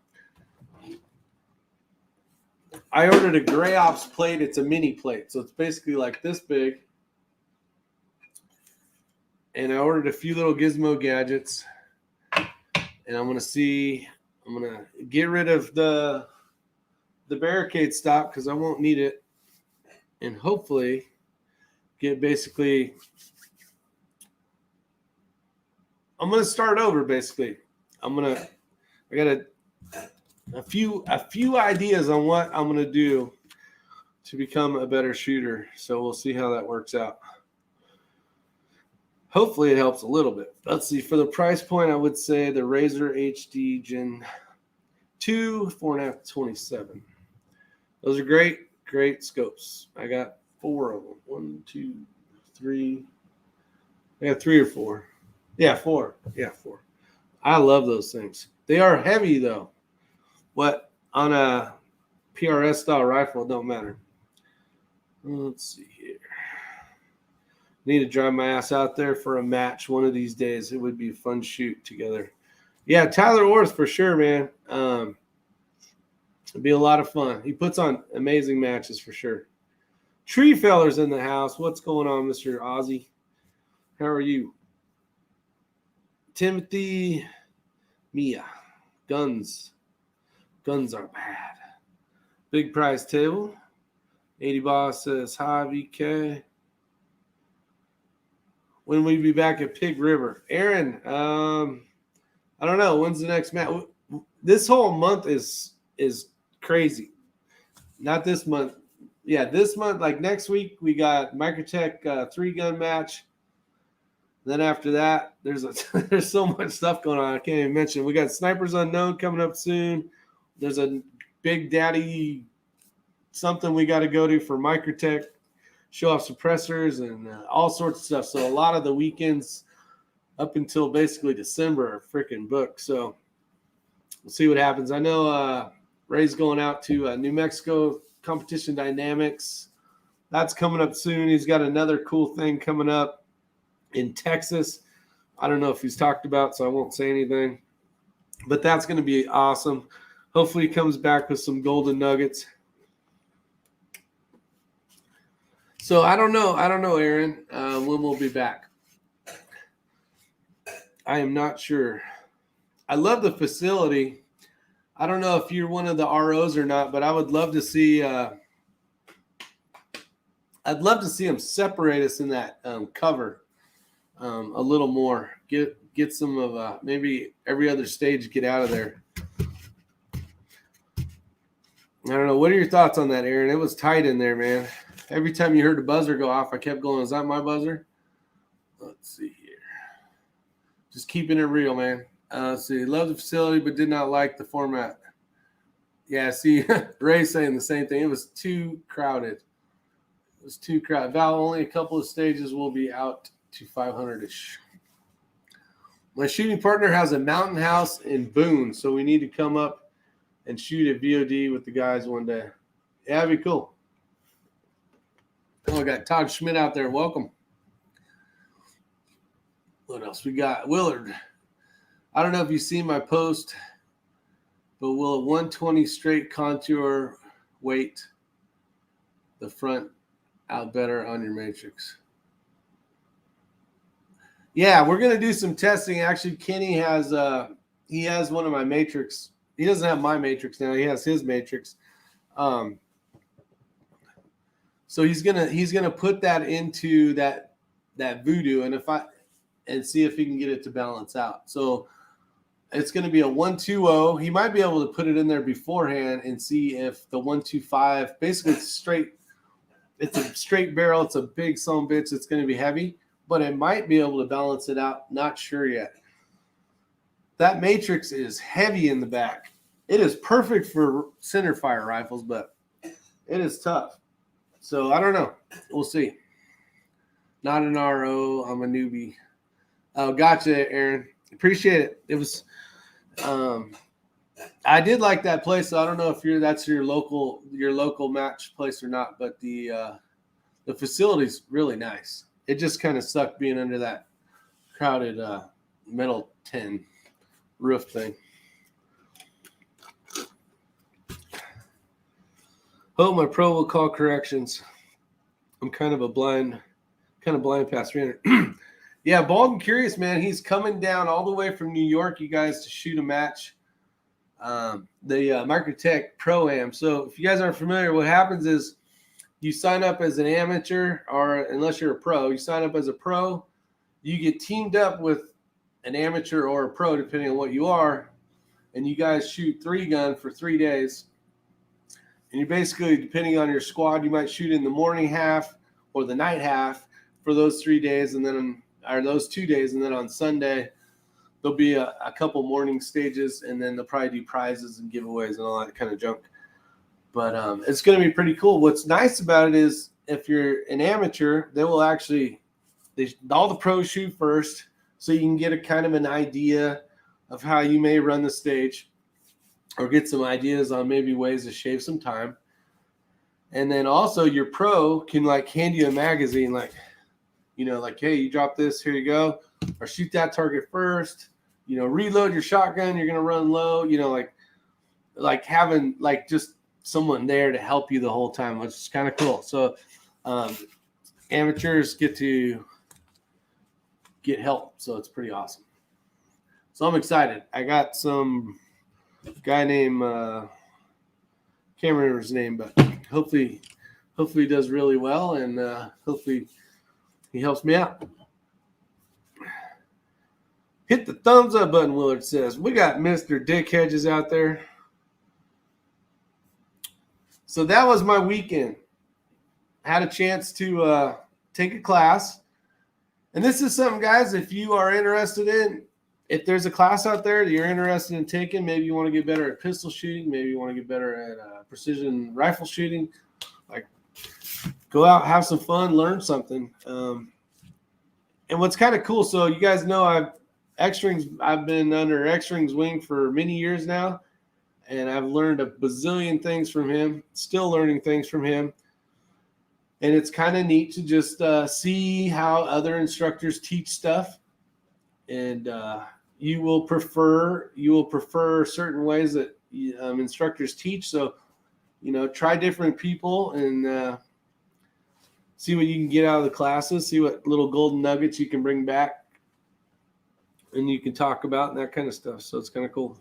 Gray Ops plate. It's a mini plate, so it's basically like this big. And I ordered a few little gizmo gadgets. And I'm going to get rid of the barricade stop because I won't need it. And hopefully I'm going to start over basically. I got a few ideas on what I'm going to do to become a better shooter. So we'll see how that works out. Hopefully it helps a little bit. Let's see. For the price point, I would say the Razor HD Gen 2, 4.5 to 27. Those are great scopes. I got 4 of them. 1, 2, 3. I got 3 or 4. Yeah, 4. Yeah, 4. I love those things. They are heavy though. What on a PRS style rifle, it don't matter. Let's see here. Need to drive my ass out there for a match one of these days. It would be a fun shoot together. Yeah, Tyler Orth for sure, man. It'd be a lot of fun. He puts on amazing matches for sure. Tree Feller's in the house. What's going on, Mr. Ozzy? How are you? Timothy Mia. Guns are bad. Big price table. 80 Boss says, hi, VK. When will we be back at Pig River? Aaron, I don't know. When's the next match? This whole month is crazy. Not this month. Yeah, this month, like next week, we got Microtech 3-gun match. Then after that, there's so much stuff going on. I can't even mention. We got Snipers Unknown coming up soon. There's a Big Daddy something we got to go to for Microtech. Show off suppressors and all sorts of stuff. So a lot of the weekends up until basically December are freaking booked. So we'll see what happens. I know Ray's going out to New Mexico Competition Dynamics. That's coming up soon. He's got another cool thing coming up in Texas. I don't know if he's talked about, so I won't say anything. But that's going to be awesome. Hopefully he comes back with some golden nuggets. So I don't know, Aaron, when we'll be back. I am not sure. I love the facility. I don't know if you're one of the ROs or not, but I would love to see. I'd love to see them separate us in that cover a little more. Get some of maybe every other stage. Get out of there. I don't know. What are your thoughts on that, Aaron? It was tight in there, man. Every time you heard the buzzer go off, I kept going, is that my buzzer? Let's see here. Just keeping it real, man. Let's see. Love the facility, but did not like the format. Yeah, see, Ray's saying the same thing. It was too crowded. It was too crowded. Val, only a couple of stages will be out to 500-ish. My shooting partner has a mountain house in Boone, so we need to come up and shoot a VOD with the guys one day. Yeah, that'd be cool. Oh, I got Todd Schmidt out there. Welcome. What else we got? Willard. I don't know if you've seen my post, but will a 120 straight contour weight the front out better on your matrix? Yeah, we're going to do some testing. Actually, Kenny has he has one of my matrix. He doesn't have my matrix now. He has his matrix. So he's gonna put that into that voodoo, and see if he can get it to balance out. So it's going to be a 120. He might be able to put it in there beforehand and see if the 125, basically it's straight. It's a straight barrel. It's a big son of a bitch. It's going to be heavy, but it might be able to balance it out. Not sure yet. That matrix is heavy in the back. It is perfect for center fire rifles, but it is tough. So I don't know. We'll see. Not an RO. I'm a newbie. Oh, gotcha, Aaron. Appreciate it. It was. I did like that place. So I don't know if that's your local match place or not, but the facility's really nice. It just kind of sucked being under that crowded metal tin roof thing. Oh, my pro will call corrections. I'm kind of blind past 300. Yeah, Bald and Curious, man. He's coming down all the way from New York, you guys, to shoot a match. The Microtech Pro-Am. So if you guys aren't familiar, what happens is you sign up as an amateur, or unless you're a pro, you sign up as a pro. You get teamed up with an amateur or a pro, depending on what you are, and you guys shoot 3-gun for 3 days. And you basically, depending on your squad, you might shoot in the morning half or the night half for those 3 days, and then those 2 days, and then on Sunday there'll be a couple morning stages, and then they'll probably do prizes and giveaways and all that kind of junk. But it's going to be pretty cool. What's nice about it is if you're an amateur, they will actually all the pros shoot first, so you can get a kind of an idea of how you may run the stage, or get some ideas on maybe ways to shave some time. And then also your pro can hand you a magazine, hey, you drop this, here you go, or shoot that target first, reload your shotgun, you're going to run low, having just someone there to help you the whole time, which is kind of cool. So amateurs get to get help. So it's pretty awesome. So I'm excited. I got some guy named can't remember his name, but hopefully he does really well, and hopefully he helps me out. Hit the thumbs up button, Willard says. We got Mr. Dick Hedges out there. So that was my weekend. I had a chance to take a class. And this is something, guys, if you are interested in, if there's a class out there that you're interested in taking, maybe you want to get better at pistol shooting, maybe you want to get better at precision rifle shooting, go out, have some fun, learn something. And what's kind of cool, so you guys know I've been under X-Ring's wing for many years now, and I've learned a bazillion things from him, still learning things from him. And it's kind of neat to just see how other instructors teach stuff. And you will prefer certain ways that instructors teach. So, try different people and see what you can get out of the classes, see what little golden nuggets you can bring back and you can talk about and that kind of stuff. So it's kind of cool.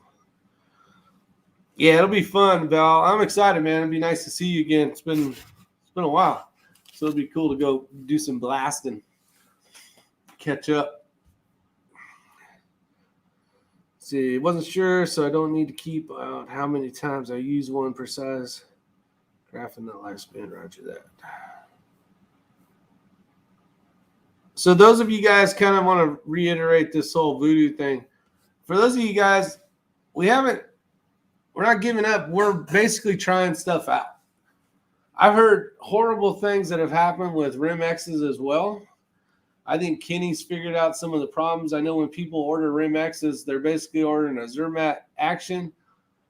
Yeah, it'll be fun, Val. I'm excited, man. It'd be nice to see you again. It's been a while. So it'll be cool to go do some blasting, catch up. See, wasn't sure, so I don't need to keep out how many times I use one per size graph in that lifespan. Roger that. So those of you guys kind of want to reiterate this whole voodoo thing. For those of you guys, we're not giving up. We're basically trying stuff out. I've heard horrible things that have happened with Rim X's as well. I think Kenny's figured out some of the problems. I know when people order Rim X's, they're basically ordering a Zermatt action,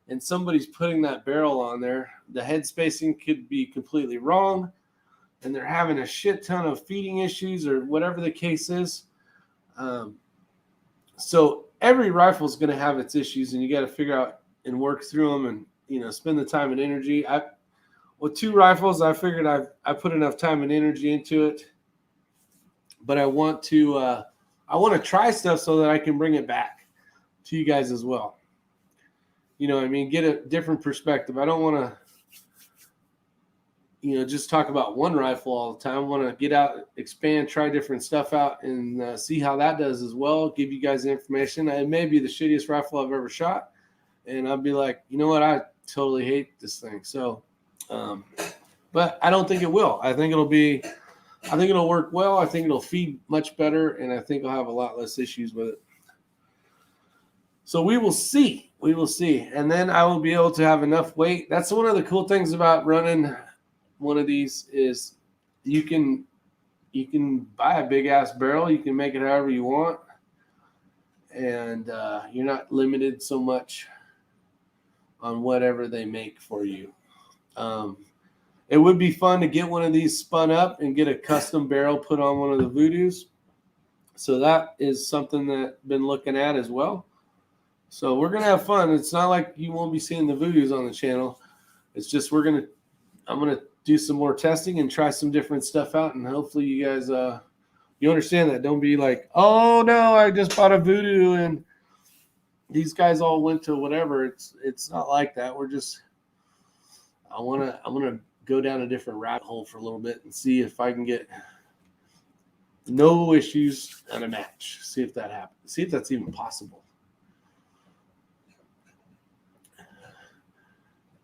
and somebody's putting that barrel on there. The head spacing could be completely wrong, and they're having a shit ton of feeding issues or whatever the case is. So every rifle is going to have its issues, and you got to figure out and work through them and, spend the time and energy. With 2 rifles, I figured I put enough time and energy into it. But I want to try stuff so that I can bring it back to you guys as well. Get a different perspective. I don't want to, just talk about one rifle all the time. I want to get out, expand, try different stuff out, and see how that does as well. Give you guys the information. It may be the shittiest rifle I've ever shot, and I'll be like, you know what? I totally hate this thing. So, but I don't think it will. I think it'll work well. I think it'll feed much better, and I think I'll have a lot less issues with it. So we will see. We will see. And then I will be able to have enough weight. That's one of the cool things about running one of these is you can buy a big-ass barrel. You can make it however you want, and you're not limited so much on whatever they make for you. It would be fun to get one of these spun up and get a custom barrel put on one of the Voodoos. So that is something that I've been looking at as well. So we're going to have fun. It's not like you won't be seeing the Voodoos on the channel. It's just I'm going to do some more testing and try some different stuff out. And hopefully you guys, you understand that. Don't be like, oh no, I just bought a Voodoo and these guys all went to whatever. It's not like that. I want to go down a different rabbit hole for a little bit and see if I can get no issues on a match. See if that happens. See if that's even possible.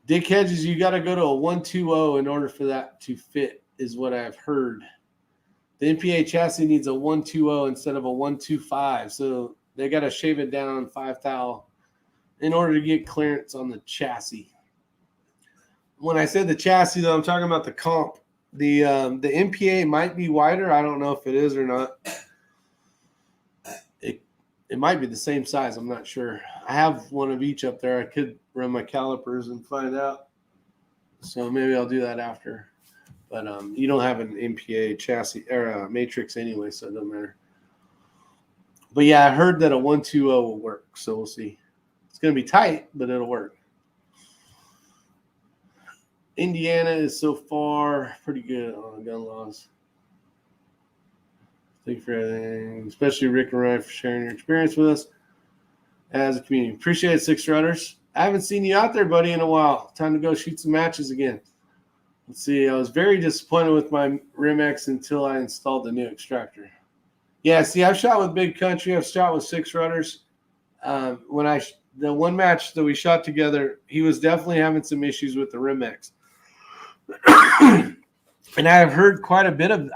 Dick Hedges, you got to go to a 120 in order for that to fit, is what I've heard. The MPA chassis needs a 120 instead of a 125, so they got to shave it down 5 thou in order to get clearance on the chassis. When I said the chassis, though, I'm talking about the comp. The MPA might be wider. I don't know if it is or not. It might be the same size. I'm not sure. I have one of each up there. I could run my calipers and find out. So maybe I'll do that after. But you don't have an MPA chassis or a matrix anyway, so it doesn't matter. But yeah, I heard that a 120 will work. So we'll see. It's going to be tight, but it'll work. Indiana is so far pretty good on gun laws. Thank you for everything, especially Rick and Ryan for sharing your experience with us as a community. Appreciate it, Six Runners. I haven't seen you out there, buddy, in a while. Time to go shoot some matches again. Let's see. I was very disappointed with my Rim-X until I installed the new extractor. Yeah, see, I've shot with Big Country. I've shot with Six Runners. The one match that we shot together, he was definitely having some issues with the Rim-X. And I've heard quite a bit of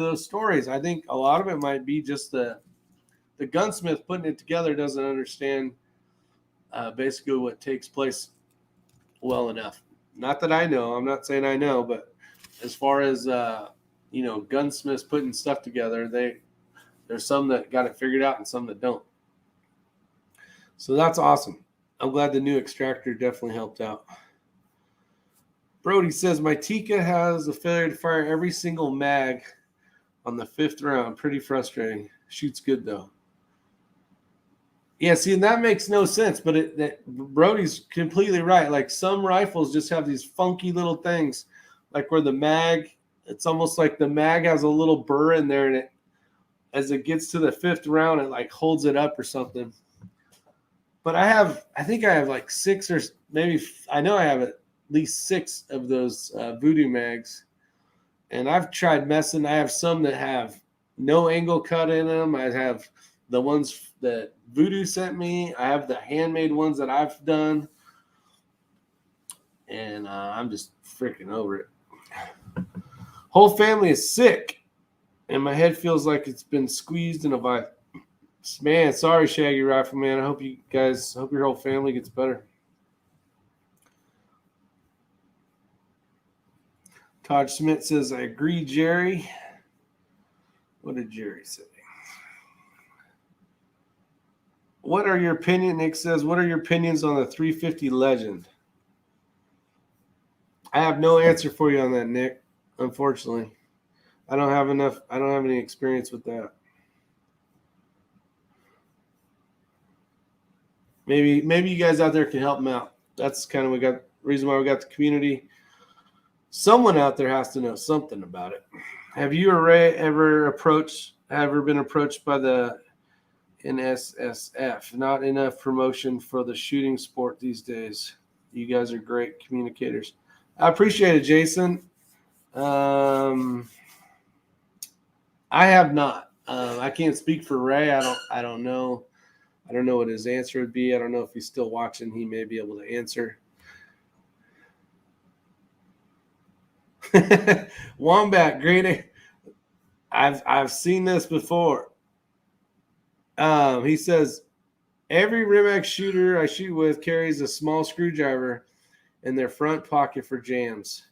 those stories. I think a lot of it might be just the gunsmith putting it together doesn't understand basically what takes place well enough. Not that I know. I'm not saying I know, but as far as gunsmiths putting stuff together, There's some that got it figured out and some that don't. So that's awesome. I'm glad the new extractor definitely helped out. Brody says, my Tika has a failure to fire every single mag on the 5th round. Pretty frustrating. Shoots good, though. Yeah, see, and that makes no sense, but Brody's completely right. Like, some rifles just have these funky little things, like where the mag, it's almost like the mag has a little burr in there, and it, as it gets to the 5th round, it like holds it up or something. But I think I have like 6 or maybe, I know I have at least 6 of those Voodoo mags. And I've tried messing. I have some that have no angle cut in them. I have the ones that Voodoo sent me. I have the handmade ones that I've done. And I'm just freaking over it. Whole family is sick. And my head feels like it's been squeezed in a vice. Man, sorry, Shaggy Rifleman. I hope your whole family gets better. Todd Schmidt says, I agree, Jerry. What did Jerry say? What are your opinions? Nick says, what are your opinions on the 350 Legend? I have no answer for you on that, Nick, unfortunately. I don't have any experience with that. Maybe you guys out there can help them out. That's kind of the reason why we got the community. Someone out there has to know something about it. Have you or Ray ever been approached by the NSSF? Not enough promotion for the shooting sport these days. You guys are great communicators. I appreciate it, Jason. I have not. I can't speak for Ray. I don't know. I don't know what his answer would be. I don't know if he's still watching. He may be able to answer. Wombat, great. I've seen this before. He says, every Rimac shooter I shoot with carries a small screwdriver in their front pocket for jams.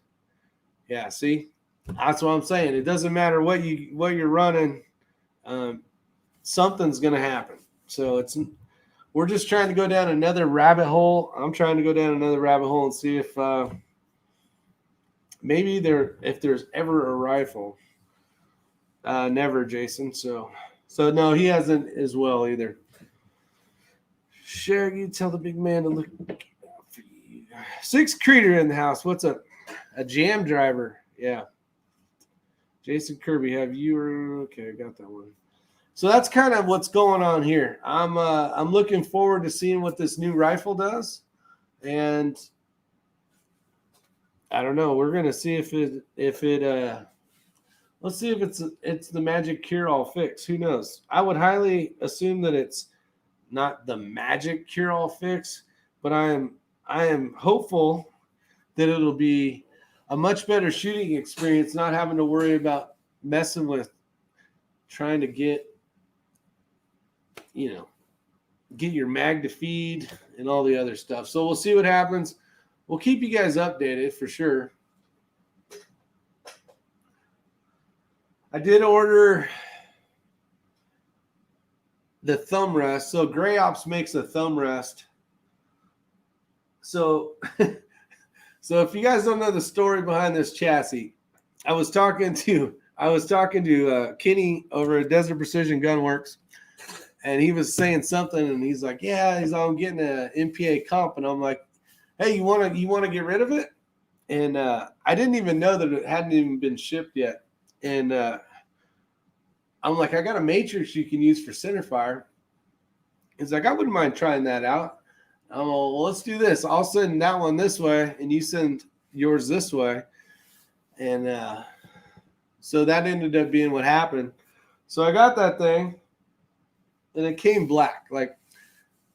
Yeah, see? That's what I'm saying. It doesn't matter what you're running. Something's going to happen. So we're just trying to go down another rabbit hole. I'm trying to go down another rabbit hole and see if maybe if there's ever a rifle. Never, Jason. So no, he hasn't as well either. Shaggy, tell the big man to look out for you. 6 Creeder in the house. What's up? A jam driver. Yeah. Jason Kirby, okay, I got that one. So that's kind of what's going on here. I'm looking forward to seeing what this new rifle does, and I don't know. We're gonna see if let's see if it's the magic cure-all fix. Who knows? I would highly assume that it's not the magic cure-all fix, but I am hopeful that it'll be a much better shooting experience, not having to worry about messing with trying to get your mag to feed and all the other stuff. So we'll see what happens. We'll keep you guys updated for sure. I did order the thumb rest. So Gray Ops makes a thumb rest. So if you guys don't know the story behind this chassis, I was talking to Kenny over at Desert Precision Gunworks, and he was saying something, and he's like, "Yeah, I'm getting an MPA comp," and I'm like, "Hey, you want to get rid of it?" And I didn't even know that it hadn't even been shipped yet, and I'm like, "I got a matrix you can use for centerfire." He's like, "I wouldn't mind trying that out." I'm like, "Well, let's do this. I'll send that one this way, and you send yours this way," and so that ended up being what happened. So I got that thing, and it came black. Like,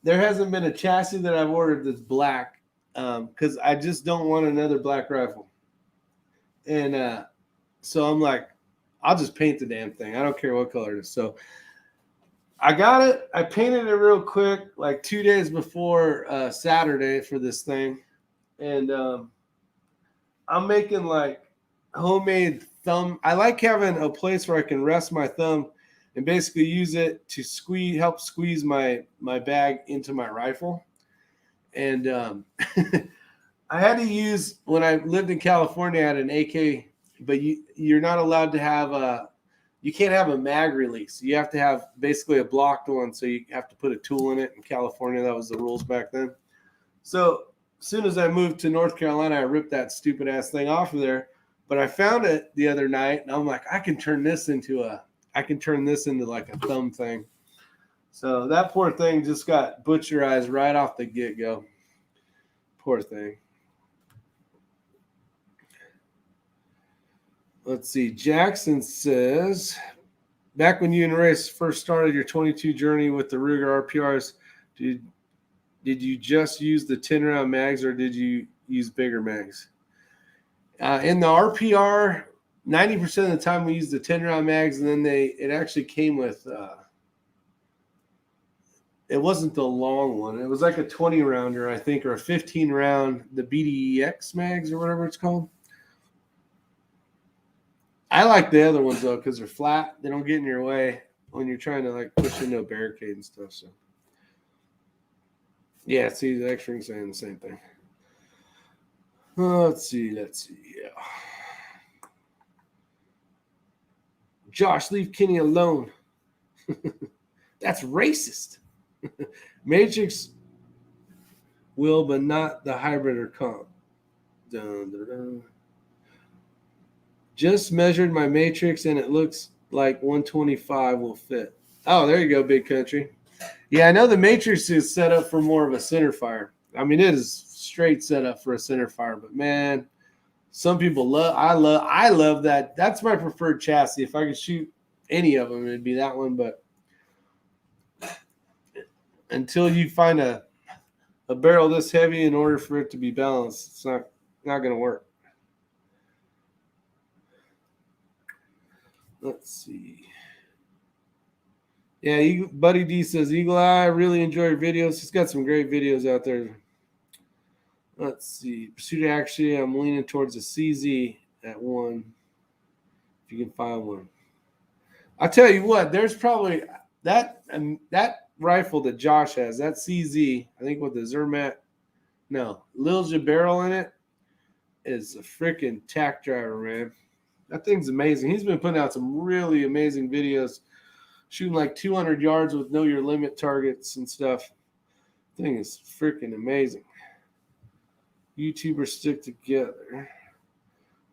there hasn't been a chassis that I've ordered that's black, because I just don't want another black rifle. And so I'm like, I'll just paint the damn thing. I don't care what color it is. So I got it. I painted it real quick, like 2 days before Saturday for this thing. And I'm making like homemade thumb. I like having a place where I can rest my thumb and basically use it to help squeeze my bag into my rifle. And I had to use, when I lived in California, I had an AK, but you're not allowed to have you can't have a mag release. You have to have basically a blocked one, so you have to put a tool in it. In California, that was the rules back then. So as soon as I moved to North Carolina, I ripped that stupid ass thing off of there. But I found it the other night, and I'm like, I can turn this into like a thumb thing. So that poor thing just got butcherized right off the get-go. Poor thing. Let's see. Jackson says, back when you and Ray first started your 22 journey with the Ruger RPRs, did you just use the 10-round mags, or did you use bigger mags? In the RPR, 90% of the time we used the 10-round mags, and then it actually came with it wasn't the long one. It was like a 20-rounder, I think, or a 15-round, the BDEX mags or whatever it's called. I like the other ones, though, because they're flat. They don't get in your way when you're trying to, like, push into a barricade and stuff. So, yeah, see, the X-Ring saying the same thing. Let's see. Yeah. Josh, leave Kenny alone. That's racist. Matrix will, but not the hybrid or comp. Dun, dun, dun. Just measured my matrix, and it looks like 125 will fit. Oh, there you go, Big Country. Yeah, I know the matrix is set up for more of a center fire. I mean, it is straight set up for a center fire, but man, some people I love that. That's my preferred chassis. If I could shoot any of them, it'd be that one. But until you find a barrel this heavy in order for it to be balanced, it's not going to work. Let's see. Yeah, Buddy D says, Eagle Eye, I really enjoy your videos. He's got some great videos out there. Let's see. Pursuit actually, I'm leaning towards a CZ at 1. If you can find one. I'll tell you what, there's probably that rifle that Josh has, that CZ, I think with the Zermatt, Lilja barrel in it, is a freaking tack driver, man. That thing's amazing. He's been putting out some really amazing videos, shooting like 200 yards with know your limit targets and stuff. The thing is freaking amazing. YouTubers stick together.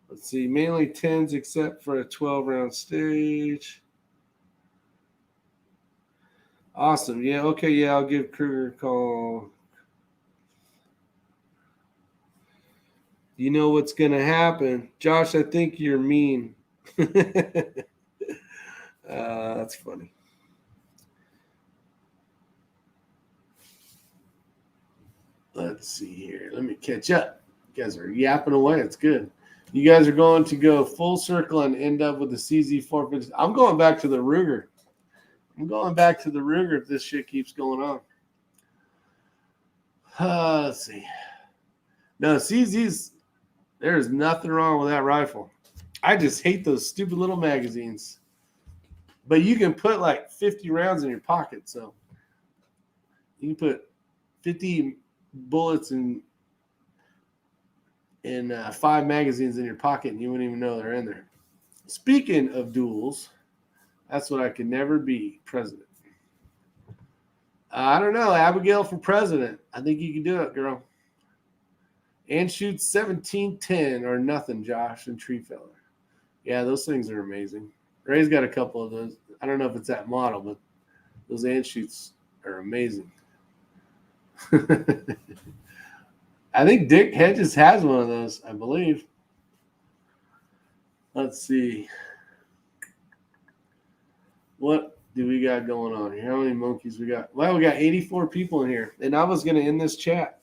Let's see, mainly 10s except for a 12-round stage. Awesome. Yeah, okay, yeah, I'll give Kruger a call. You know what's going to happen. Josh, I think you're mean. That's funny. Let's see here. Let me catch up. You guys are yapping away. It's good. You guys are going to go full circle and end up with the CZ 450. I'm going back to the Ruger. If this shit keeps going on. Let's see. No, CZ's, there's nothing wrong with that rifle. I just hate those stupid little magazines. But you can put like 50 rounds in your pocket. So you can put 50 bullets in 5 magazines in your pocket, and you wouldn't even know they're in there. Speaking of duels, that's what I could never be, president. I don't know, Abigail for president. I think you can do it, girl. And shoot 1710 or nothing, Josh and Tree Feller. Yeah, those things are amazing. Ray's got a couple of those. I don't know if it's that model, but those and shoots are amazing. I think Dick Hedges has one of those, I believe. Let's see. What do we got going on here? How many monkeys we got? Well, we got 84 people in here. And I was going to end this chat.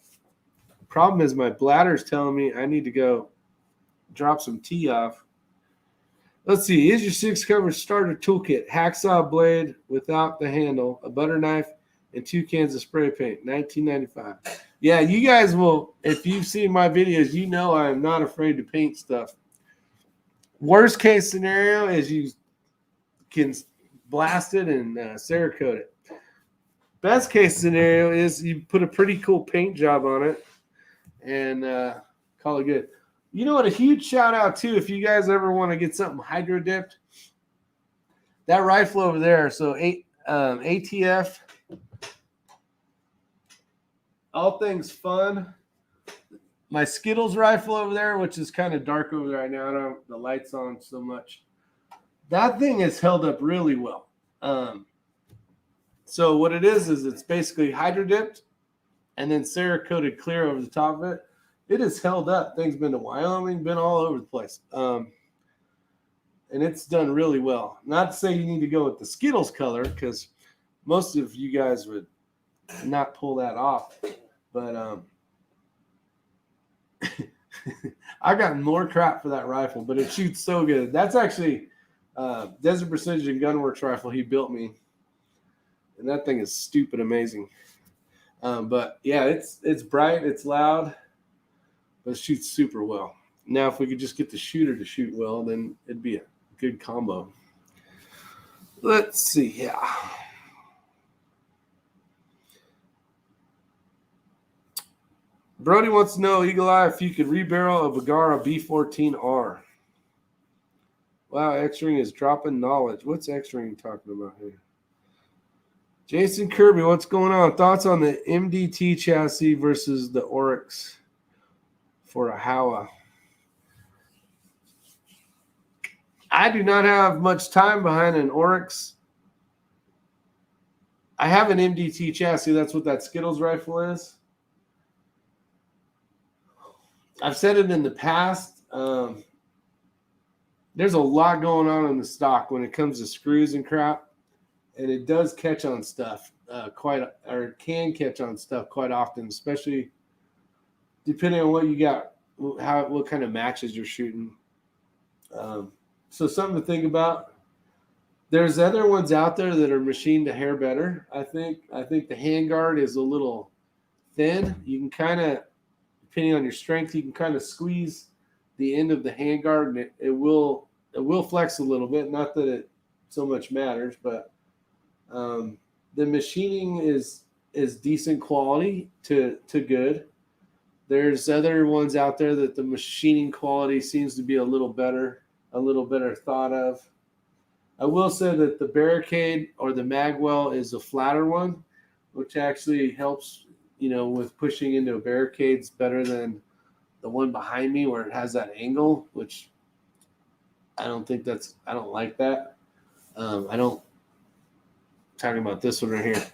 Problem is my bladder's telling me I need to go drop some tea off. Let's see. Isyour6covered starter toolkit. Hacksaw blade without the handle, a butter knife, and 2 cans of spray paint. $19.95. Yeah, you guys will, if you've seen my videos, you know I am not afraid to paint stuff. Worst case scenario is you can blasted and Cerakote it. Best case scenario is you put a pretty cool paint job on it and call it good. You know what? A huge shout out too, if you guys ever want to get something hydro dipped, that rifle over there. So ATF, all things fun. My Skittles rifle over there, which is kind of dark over there right now. I don't have the lights on so much. That thing has held up really well. So what it is it's basically hydro dipped and then Cerakoted clear over the top of it. It has held up. Thing's been to Wyoming, been all over the place. And it's done really well. Not to say you need to go with the Skittles color, because most of you guys would not pull that off. But I got more crap for that rifle, but it shoots so good. That's actually Desert Precision Gunworks rifle he built me. And that thing is stupid amazing. But yeah, it's bright, it's loud, but it shoots super well. Now, if we could just get the shooter to shoot well, then it'd be a good combo. Let's see. Yeah. Brody wants to know, Eagle Eye, if you could rebarrel a Bagara B14R. Wow, X-Ring is dropping knowledge. What's X-Ring talking about here? Jason Kirby, what's going on? Thoughts on the MDT chassis versus the Oryx for a Howa? I do not have much time behind an Oryx. I have an MDT chassis. That's what that Skittles rifle is. I've said it in the past. There's a lot going on in the stock when it comes to screws and crap, and it does catch on stuff can catch on stuff quite often, especially depending on what you got, what kind of matches you're shooting. So something to think about. There's other ones out there that are machined to hair better. I think the handguard is a little thin. You can kind of, depending on your strength, you can kind of squeeze the end of the handguard, and it will flex a little bit. Not that it so much matters, but the machining is decent quality to good. There's other ones out there that the machining quality seems to be a little better thought of. I will say that the Barricade or the Magwell is a flatter one, which actually helps, with pushing into barricades better than the one behind me where it has that angle, which I don't like that. Talking about this one right here.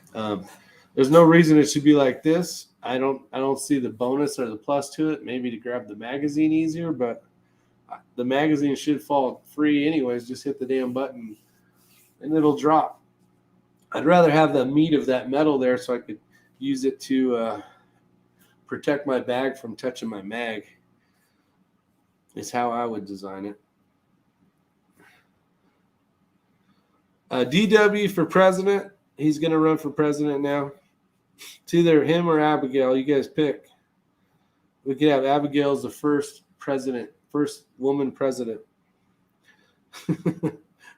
There's no reason it should be like this. I don't see the bonus or the plus to it. Maybe to grab the magazine easier, but the magazine should fall free anyways. Just hit the damn button and it'll drop. I'd rather have the meat of that metal there so I could use it to protect my bag from touching my mag. Is how I would design it. DW for president. He's going to run for president now. It's either him or Abigail. You guys pick. We could have Abigail as the first woman president.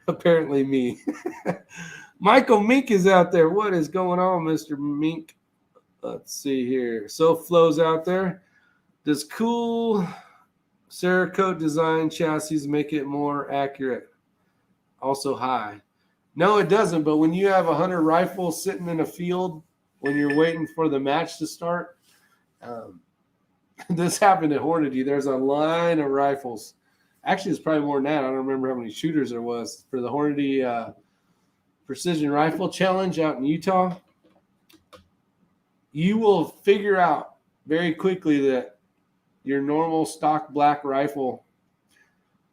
Apparently me. Michael Mink is out there. What is going on, Mr. Mink? Let's see here. SoFlo's out there. Does cool Cerakote design chassis make it more accurate? Also high. No, it doesn't. But when you have 100 rifles sitting in a field when you're waiting for the match to start, this happened at Hornady. There's a line of rifles. Actually, it's probably more than that. I don't remember how many shooters there was for the Hornady Precision Rifle Challenge out in Utah. You will figure out very quickly that your normal stock black rifle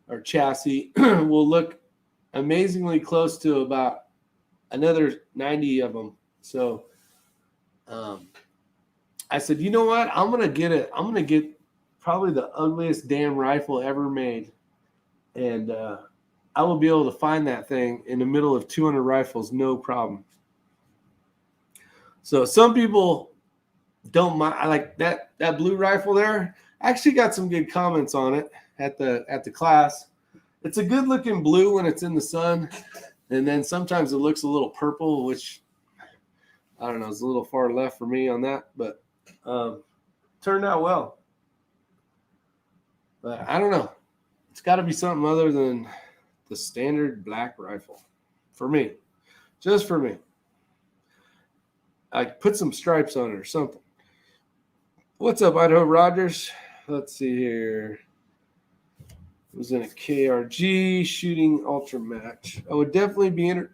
or chassis will look amazingly close to about another 90 of them. So I said, you know what? I'm going to get probably the ugliest damn rifle ever made. And I will be able to find that thing in the middle of 200 rifles, no problem. So some people don't mind. I like that blue rifle there. I actually got some good comments on it at the class. It's a good looking blue when it's in the sun. And then sometimes it looks a little purple, which I don't know, it's a little far left for me on that, but turned out well. But I don't know. It's got to be something other than the standard black rifle for me. Just for me. I put some stripes on it or something. What's up, Idaho Rogers? Let's see here. It was in a KRG shooting ultra match. I would definitely be in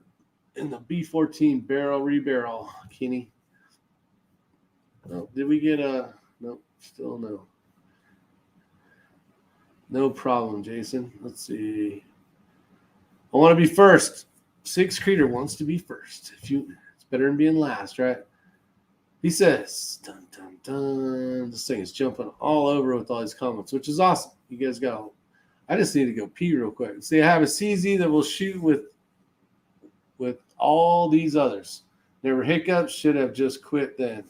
the B14 barrel rebarrel, Kenny. Oh, did we get a... Nope, still no. No problem, Jason. Let's see. I want to be first. Six Creeder wants to be first. It's better than being last, right? He says, dun, dun, dun. This thing is jumping all over with all these comments, which is awesome. You guys got... I just need to go pee real quick. See, I have a CZ that will shoot with all these others. There were hiccups. Should have just quit then.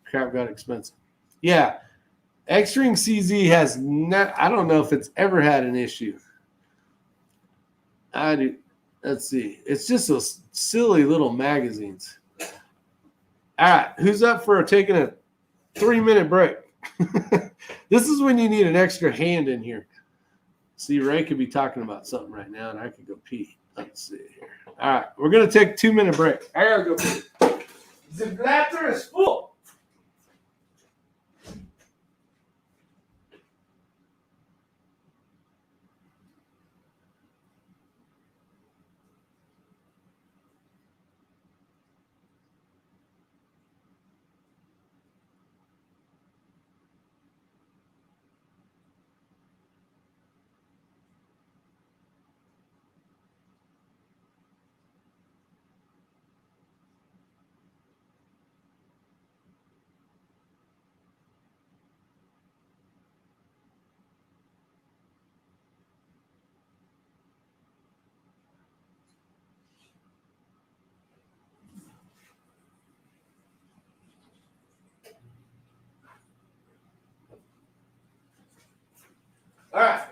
Crap got expensive. Yeah. X-Ring CZ has not, I don't know if it's ever had an issue. I do. Let's see. It's just those silly little magazines. All right. Who's up for taking a 3-minute break? This is when you need an extra hand in here. See, Ray could be talking about something right now, and I could go pee. Let's see here. All right. We're going to take a 2-minute break. I got to go pee. The bladder is full. All right.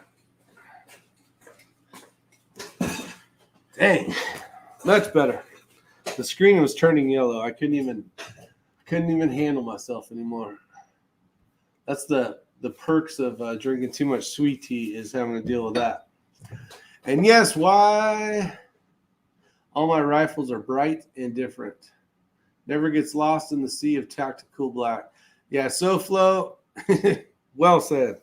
Dang, much better. The screen was turning yellow. I couldn't even handle myself anymore. That's the perks of drinking too much sweet tea, is having to deal with that. And yes, why all my rifles are bright and different. Never gets lost in the sea of tactical black. Yeah, SoFlo, well said.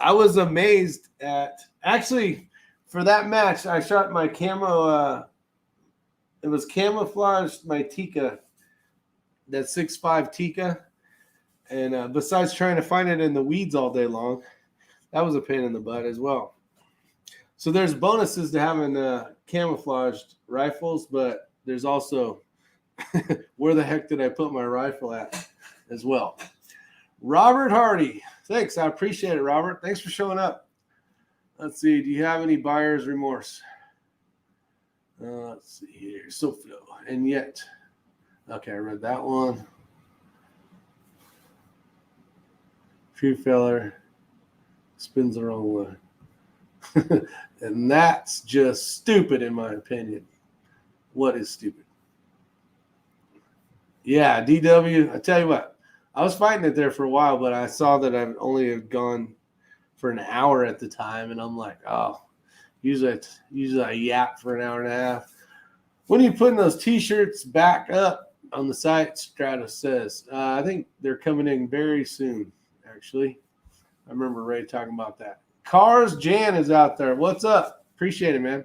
I was amazed at, actually, for that match, I shot my camo, it was camouflaged, my Tika, that 6.5 Tika. And besides trying to find it in the weeds all day long, that was a pain in the butt as well. So there's bonuses to having camouflaged rifles, but there's also where the heck did I put my rifle at as well. Robert Hardy. Thanks. I appreciate it, Robert. Thanks for showing up. Let's see. Do you have any buyer's remorse? Let's see here. SoFlo. And yet. Okay, I read that one. True feller spins the wrong way. And that's just stupid in my opinion. What is stupid? Yeah, DW, I tell you what, I was fighting it there for a while, but I saw that I only had gone for an hour at the time, and I'm like, oh, usually I yap for an hour and a half. When are you putting those T-shirts back up on the site? Stratus says. I think they're coming in very soon, actually. I remember Ray talking about that. Cars Jan is out there. What's up? Appreciate it, man.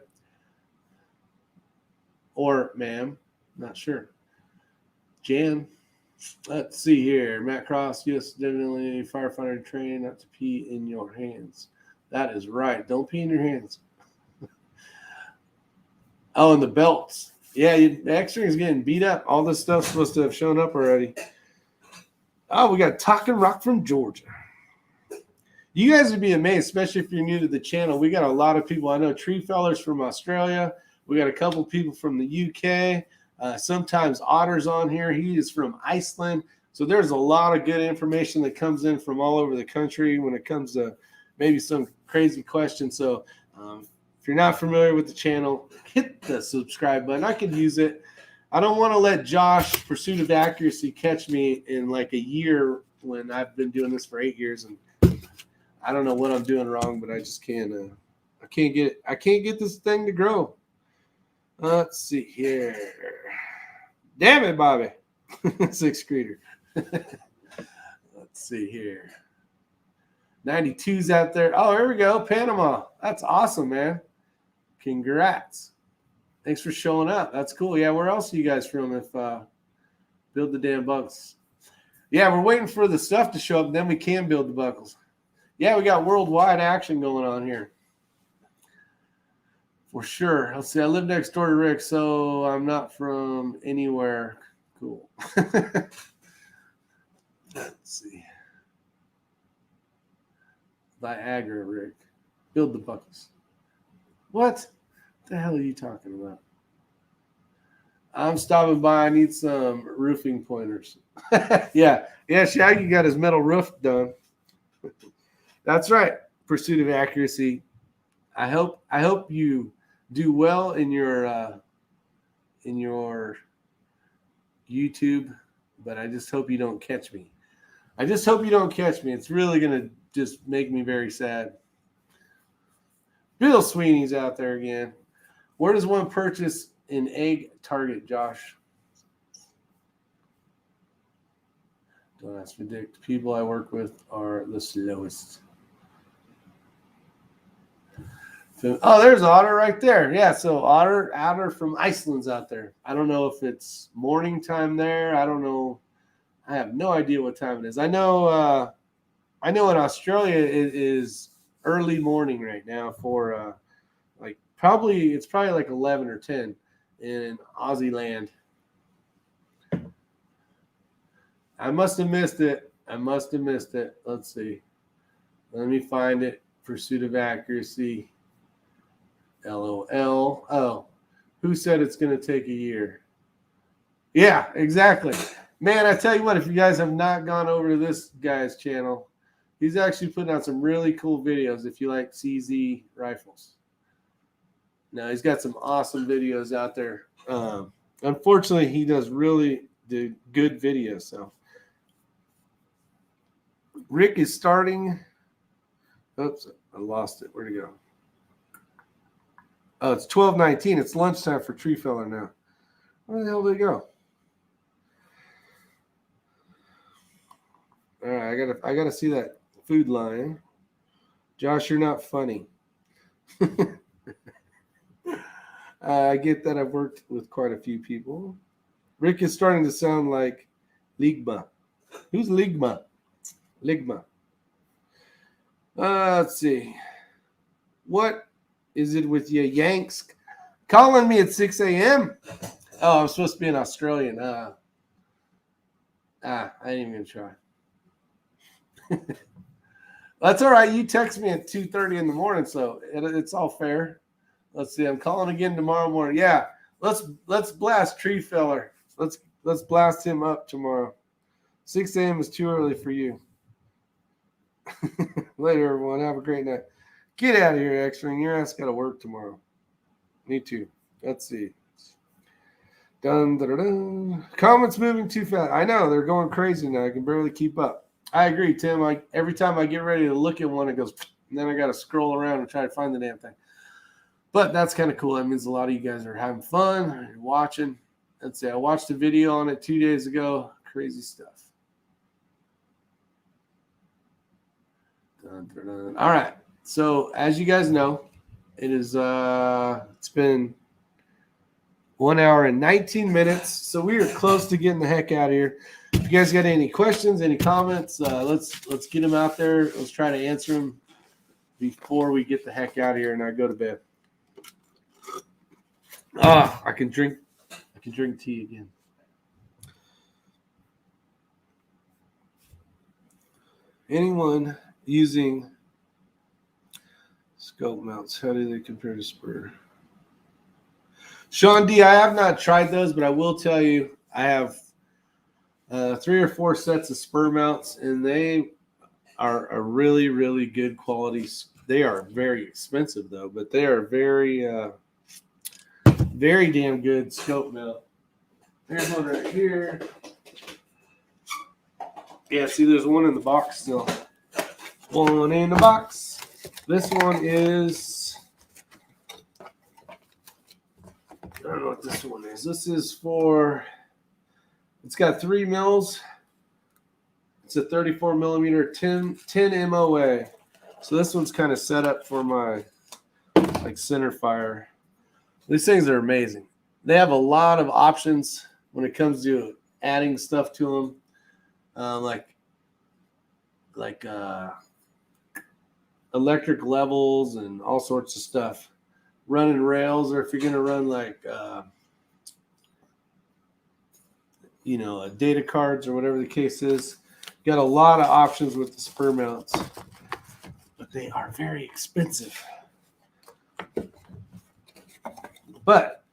Or ma'am, not sure. Jan, let's see here. Matt Cross, yes, definitely firefighter training not to pee in your hands. That is right. Don't pee in your hands. Oh, and the belts. Yeah, the X-ring is getting beat up. All this stuff's supposed to have shown up already. Oh, we got Talking Rock from Georgia. You guys would be amazed, especially if you're new to the channel. We got a lot of people. I know Tree Fellers from Australia. We got a couple people from the UK. Sometimes Otter's on here. He is from Iceland. So there's a lot of good information that comes in from all over the country when it comes to maybe some crazy questions. So If you're not familiar with the channel, hit the subscribe button. I could use it. I don't want to let Josh, Pursuit of Accuracy, catch me in like a year when I've been doing this for 8 years, and I don't know what I'm doing wrong, but I just can't. I can't get this thing to grow. Let's see here. Damn it, Bobby. 6th grader. Let's see here. 92's out there. Oh, here we go. Panama. That's awesome, man. Congrats. Thanks for showing up. That's cool. Yeah, where else are you guys from if build the damn buckles? Yeah, we're waiting for the stuff to show up, and then we can build the buckles. Yeah, we got worldwide action going on here. For sure. Let's see. I live next door to Rick, so I'm not from anywhere. Cool. Let's see. Viagra, Rick. Build the buckles. What the hell are you talking about? I'm stopping by. I need some roofing pointers. Yeah, Shaggy got his metal roof done. That's right. Pursuit of Accuracy. I hope you do well in your YouTube, but I just hope you don't catch me. It's really gonna just make me very sad. Bill Sweeney's out there again. Where does one purchase an egg Target, Josh? Don't ask me, Dick. The people I work with are the slowest. Oh, there's Otter right there. Yeah, so Otter from Iceland's out there. I don't know if it's morning time there. I don't know. I have no idea what time it is. I know in Australia it is early morning right now for it's probably like 11 or 10 in Aussie land. I must have missed it. Let's see. Let me find it. Pursuit of Accuracy. LOL. Oh, who said it's going to take a year? Yeah, exactly. Man, I tell you what, if you guys have not gone over to this guy's channel, he's actually putting out some really cool videos if you like CZ rifles. Now, he's got some awesome videos out there. Unfortunately, he does really do good videos. So, Rick is starting. Oops, I lost it. Where'd it go? Oh, it's 12:19. It's lunchtime for Tree Feller now. Where the hell did it go? All right, I gotta see that food line. Josh, you're not funny. I get that. I've worked with quite a few people. Rick is starting to sound like Ligma. Who's Ligma? Ligma. Let's see. What is it with you Yanks calling me at 6 a.m.? Oh, I'm supposed to be an Australian. I ain't even going to try. That's all right. You text me at 2:30 in the morning, so it's all fair. Let's see. I'm calling again tomorrow morning. Yeah, let's blast Tree Feller. Let's blast him up tomorrow. 6 a.m. is too early for you. Later, everyone. Have a great night. Get out of here, X-Ring. Your ass got to work tomorrow. Me too. Let's see. Dun, dun, dun, dun. Comments moving too fast. I know. They're going crazy now. I can barely keep up. I agree, Tim. Every time I get ready to look at one, it goes, and then I got to scroll around and try to find the damn thing. But that's kind of cool. That means a lot of you guys are having fun. You're watching. Let's see. I watched a video on it 2 days ago. Crazy stuff. Dun, dun, dun. All right. So as you guys know, it is it's been 1 hour and 19 minutes. So we are close to getting the heck out of here. If you guys got any questions, any comments, let's get them out there. Let's try to answer them before we get the heck out of here and I go to bed. I can drink tea again. Anyone using scope mounts, how do they compare to spur? Sean D, I have not tried those, but I will tell you I have 3 or 4 sets of spur mounts, and they are a really, really good quality They are very expensive though, but they are very, very damn good scope mount. There's one right here. Yeah, see, there's one in the box still. One in the box. This one is, I don't know what this one is. This is for, it's got 3 mils. It's a 34 millimeter 10 MOA. So this one's kind of set up for my like center fire. These things are amazing. They have a lot of options when it comes to adding stuff to them, like electric levels and all sorts of stuff. Running rails, or if you're gonna run like data cards or whatever the case is. Got a lot of options with the spur mounts, but they are very expensive. But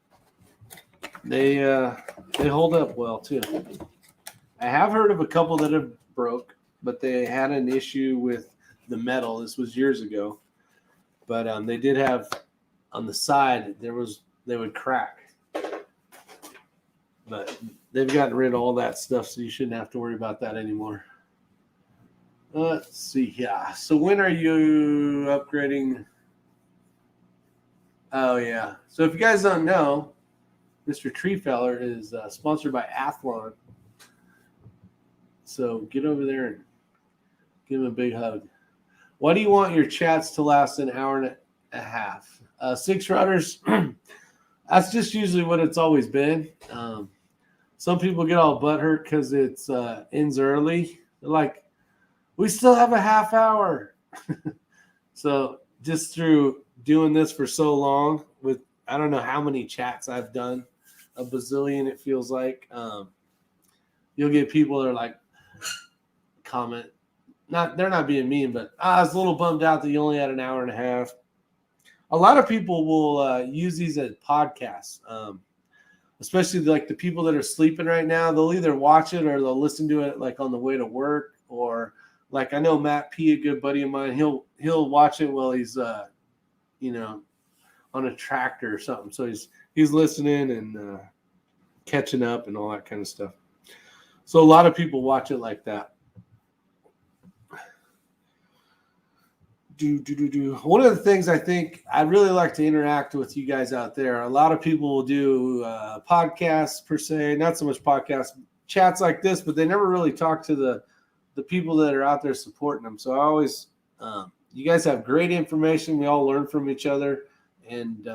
they hold up well too. I have heard of a couple that have broke, but they had an issue with the metal. This was years ago, but they did have on the side they would crack. But they've gotten rid of all that stuff, so you shouldn't have to worry about that anymore. Let's see here. So when are you upgrading? Oh, yeah. So if you guys don't know, Mr. Treefeller is sponsored by Athlon. So get over there and give him a big hug. Why do you want your chats to last an hour and a half? 6 rudders, that's just usually what it's always been. Some people get all butthurt because it's ends early. They're like, we still have a half hour. So just through doing this for so long with, I don't know how many chats I've done, a bazillion it feels like. You'll get people that are like, comment. They're not being mean, but I was a little bummed out that you only had an hour and a half. A lot of people will use these as podcasts, especially like the people that are sleeping right now. They'll either watch it or they'll listen to it like on the way to work, or like I know Matt P, a good buddy of mine, he'll watch it while he's on a tractor or something. So he's listening and catching up and all that kind of stuff. So a lot of people watch it like that. One of the things I think I'd really like to interact with you guys out there. A lot of people will do podcasts per se, not so much podcasts, chats like this, but they never really talk to the people that are out there supporting them. So I always, you guys have great information. We all learn from each other, and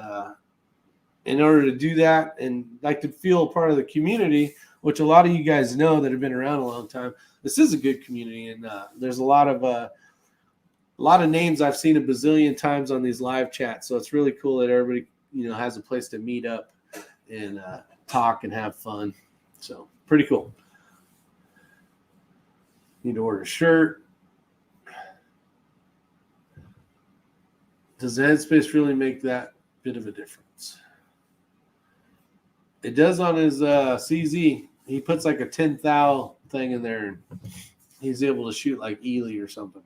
in order to do that and like to feel a part of the community, which a lot of you guys know that have been around a long time, this is a good community, and there's a lot of names I've seen a bazillion times on these live chats. So it's really cool that everybody, has a place to meet up and talk and have fun. So pretty cool. Need to order a shirt. Does the headspace really make that bit of a difference? It does on his CZ. He puts like a 10 thou thing in there, and he's able to shoot like Ely or something.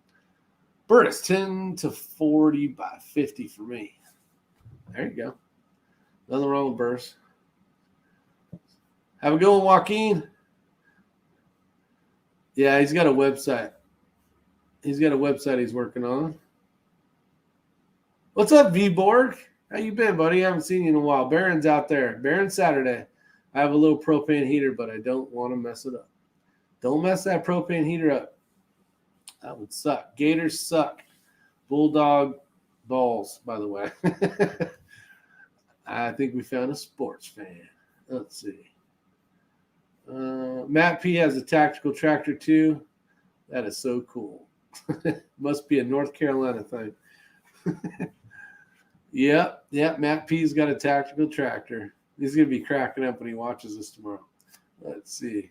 Burris, 10 to 40 by 50 for me. There you go. Nothing wrong with Burris. Have a good one, Joaquin. Yeah, he's got a website. He's working on. What's up, V-Borg? How you been, buddy? I haven't seen you in a while. Barron's out there. Barron's Saturday. I have a little propane heater, but I don't want to mess it up. Don't mess that propane heater up. That would suck. Gators suck. Bulldog balls, by the way. I think we found a sports fan. Let's see. Matt P has a tactical tractor too. That is so cool. Must be a North Carolina thing. Yep. Matt P's got a tactical tractor. He's going to be cracking up when he watches this tomorrow. Let's see.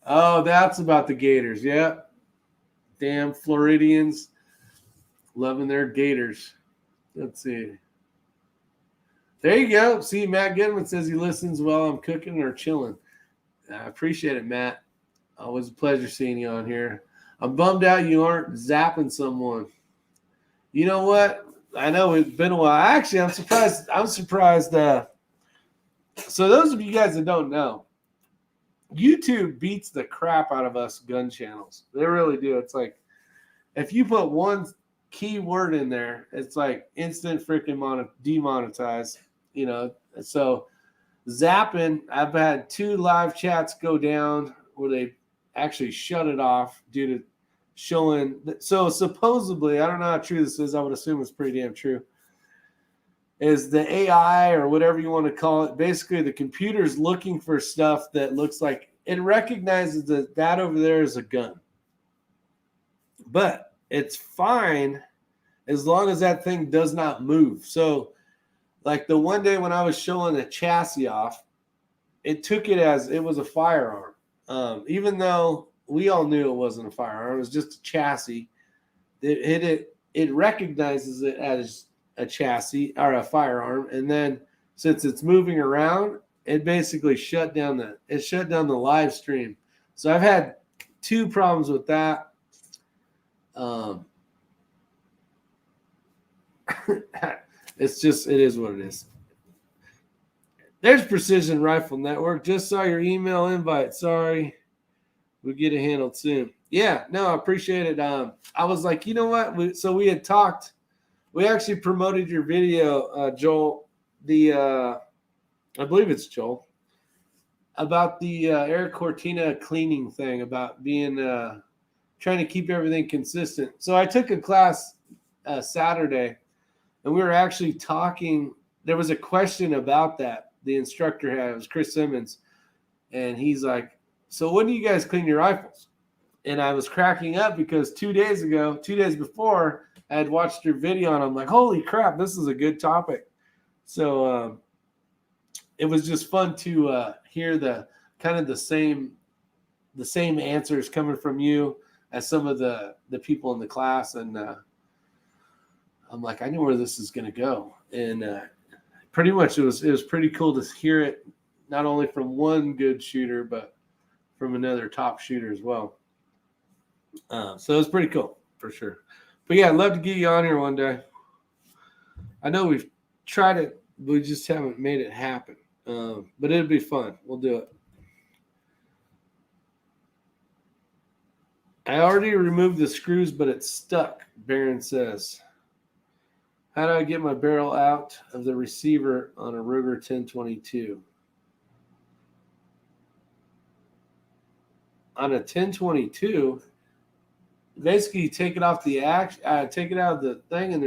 Oh, that's about the Gators. Yep. Damn Floridians loving their Gators. Let's see. There you go. See, Matt Goodman says he listens while I'm cooking or chilling. I appreciate it, Matt. Always a pleasure seeing you on here. I'm bummed out you aren't zapping someone. You know what? I know it's been a while. Actually, I'm surprised. So those of you guys that don't know, YouTube beats the crap out of us gun channels. They really do. It's like if you put one key word in there, it's like instant freaking demonetized. You know, so zapping. I've had 2 live chats go down where they actually shut it off due to showing. So supposedly, I don't know how true this is. I would assume it's pretty damn true. Is the AI or whatever you want to call it, basically the computer's looking for stuff that looks like it recognizes that over there is a gun. But it's fine as long as that thing does not move. So like the one day when I was showing the chassis off, it took it as it was a firearm. Even though we all knew it wasn't a firearm, it was just a chassis. It recognizes it as a chassis or a firearm, and then since it's moving around, it basically shut down the live stream. So I've had 2 problems with that. It is what it is. There's Precision Rifle Network. Just saw your email invite. Sorry, we'll get it handled soon. Yeah, no, I appreciate it. I was like, you know what? We had talked. We actually promoted your video, Joel. I believe it's Joel, about the Eric Cortina cleaning thing, about being trying to keep everything consistent. So I took a class Saturday, and we were actually talking. There was a question about that. The instructor had, it was Chris Simmons, and he's like, "So when do you guys clean your rifles?" And I was cracking up because 2 days before, I had watched your video, and I'm like, holy crap, this is a good topic. So it was just fun to hear the kind of the same answers coming from you as some of the people in the class. And I'm like, I know where this is going to go. And pretty much it was pretty cool to hear it, not only from one good shooter, but from another top shooter as well. So it was pretty cool for sure. But yeah, I'd love to get you on here one day. I know we've tried it, but we just haven't made it happen. But it'll be fun. We'll do it. I already removed the screws, but it's stuck, Baron says. How do I get my barrel out of the receiver on a Ruger 1022? On a 1022, basically you take it off the take it out of the thing, and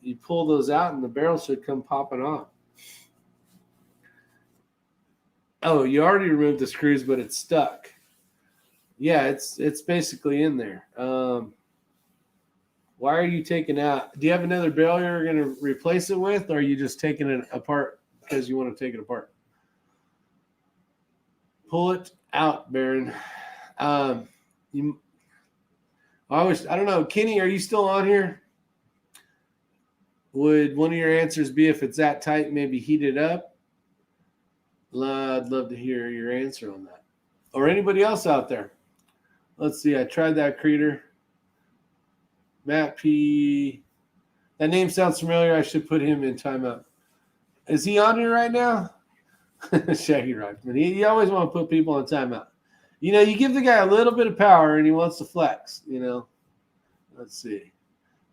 you pull those out, and the barrel should come popping off. Oh, you already removed the screws, but it's stuck. Yeah, it's basically in there. Why are you taking out? Do you have another barrel you're going to replace it with, or are you just taking it apart because you want to take it apart? Pull it out, Baron. I don't know. Kenny, are you still on here? Would one of your answers be if it's that tight, maybe heat it up? I'd love to hear your answer on that. Or anybody else out there. Let's see. I tried that creator. Matt P. That name sounds familiar. I should put him in timeout. Is he on here right now? Shaggy Rockman. You always want to put people on timeout. You know, you give the guy a little bit of power and he wants to flex, you know. Let's see.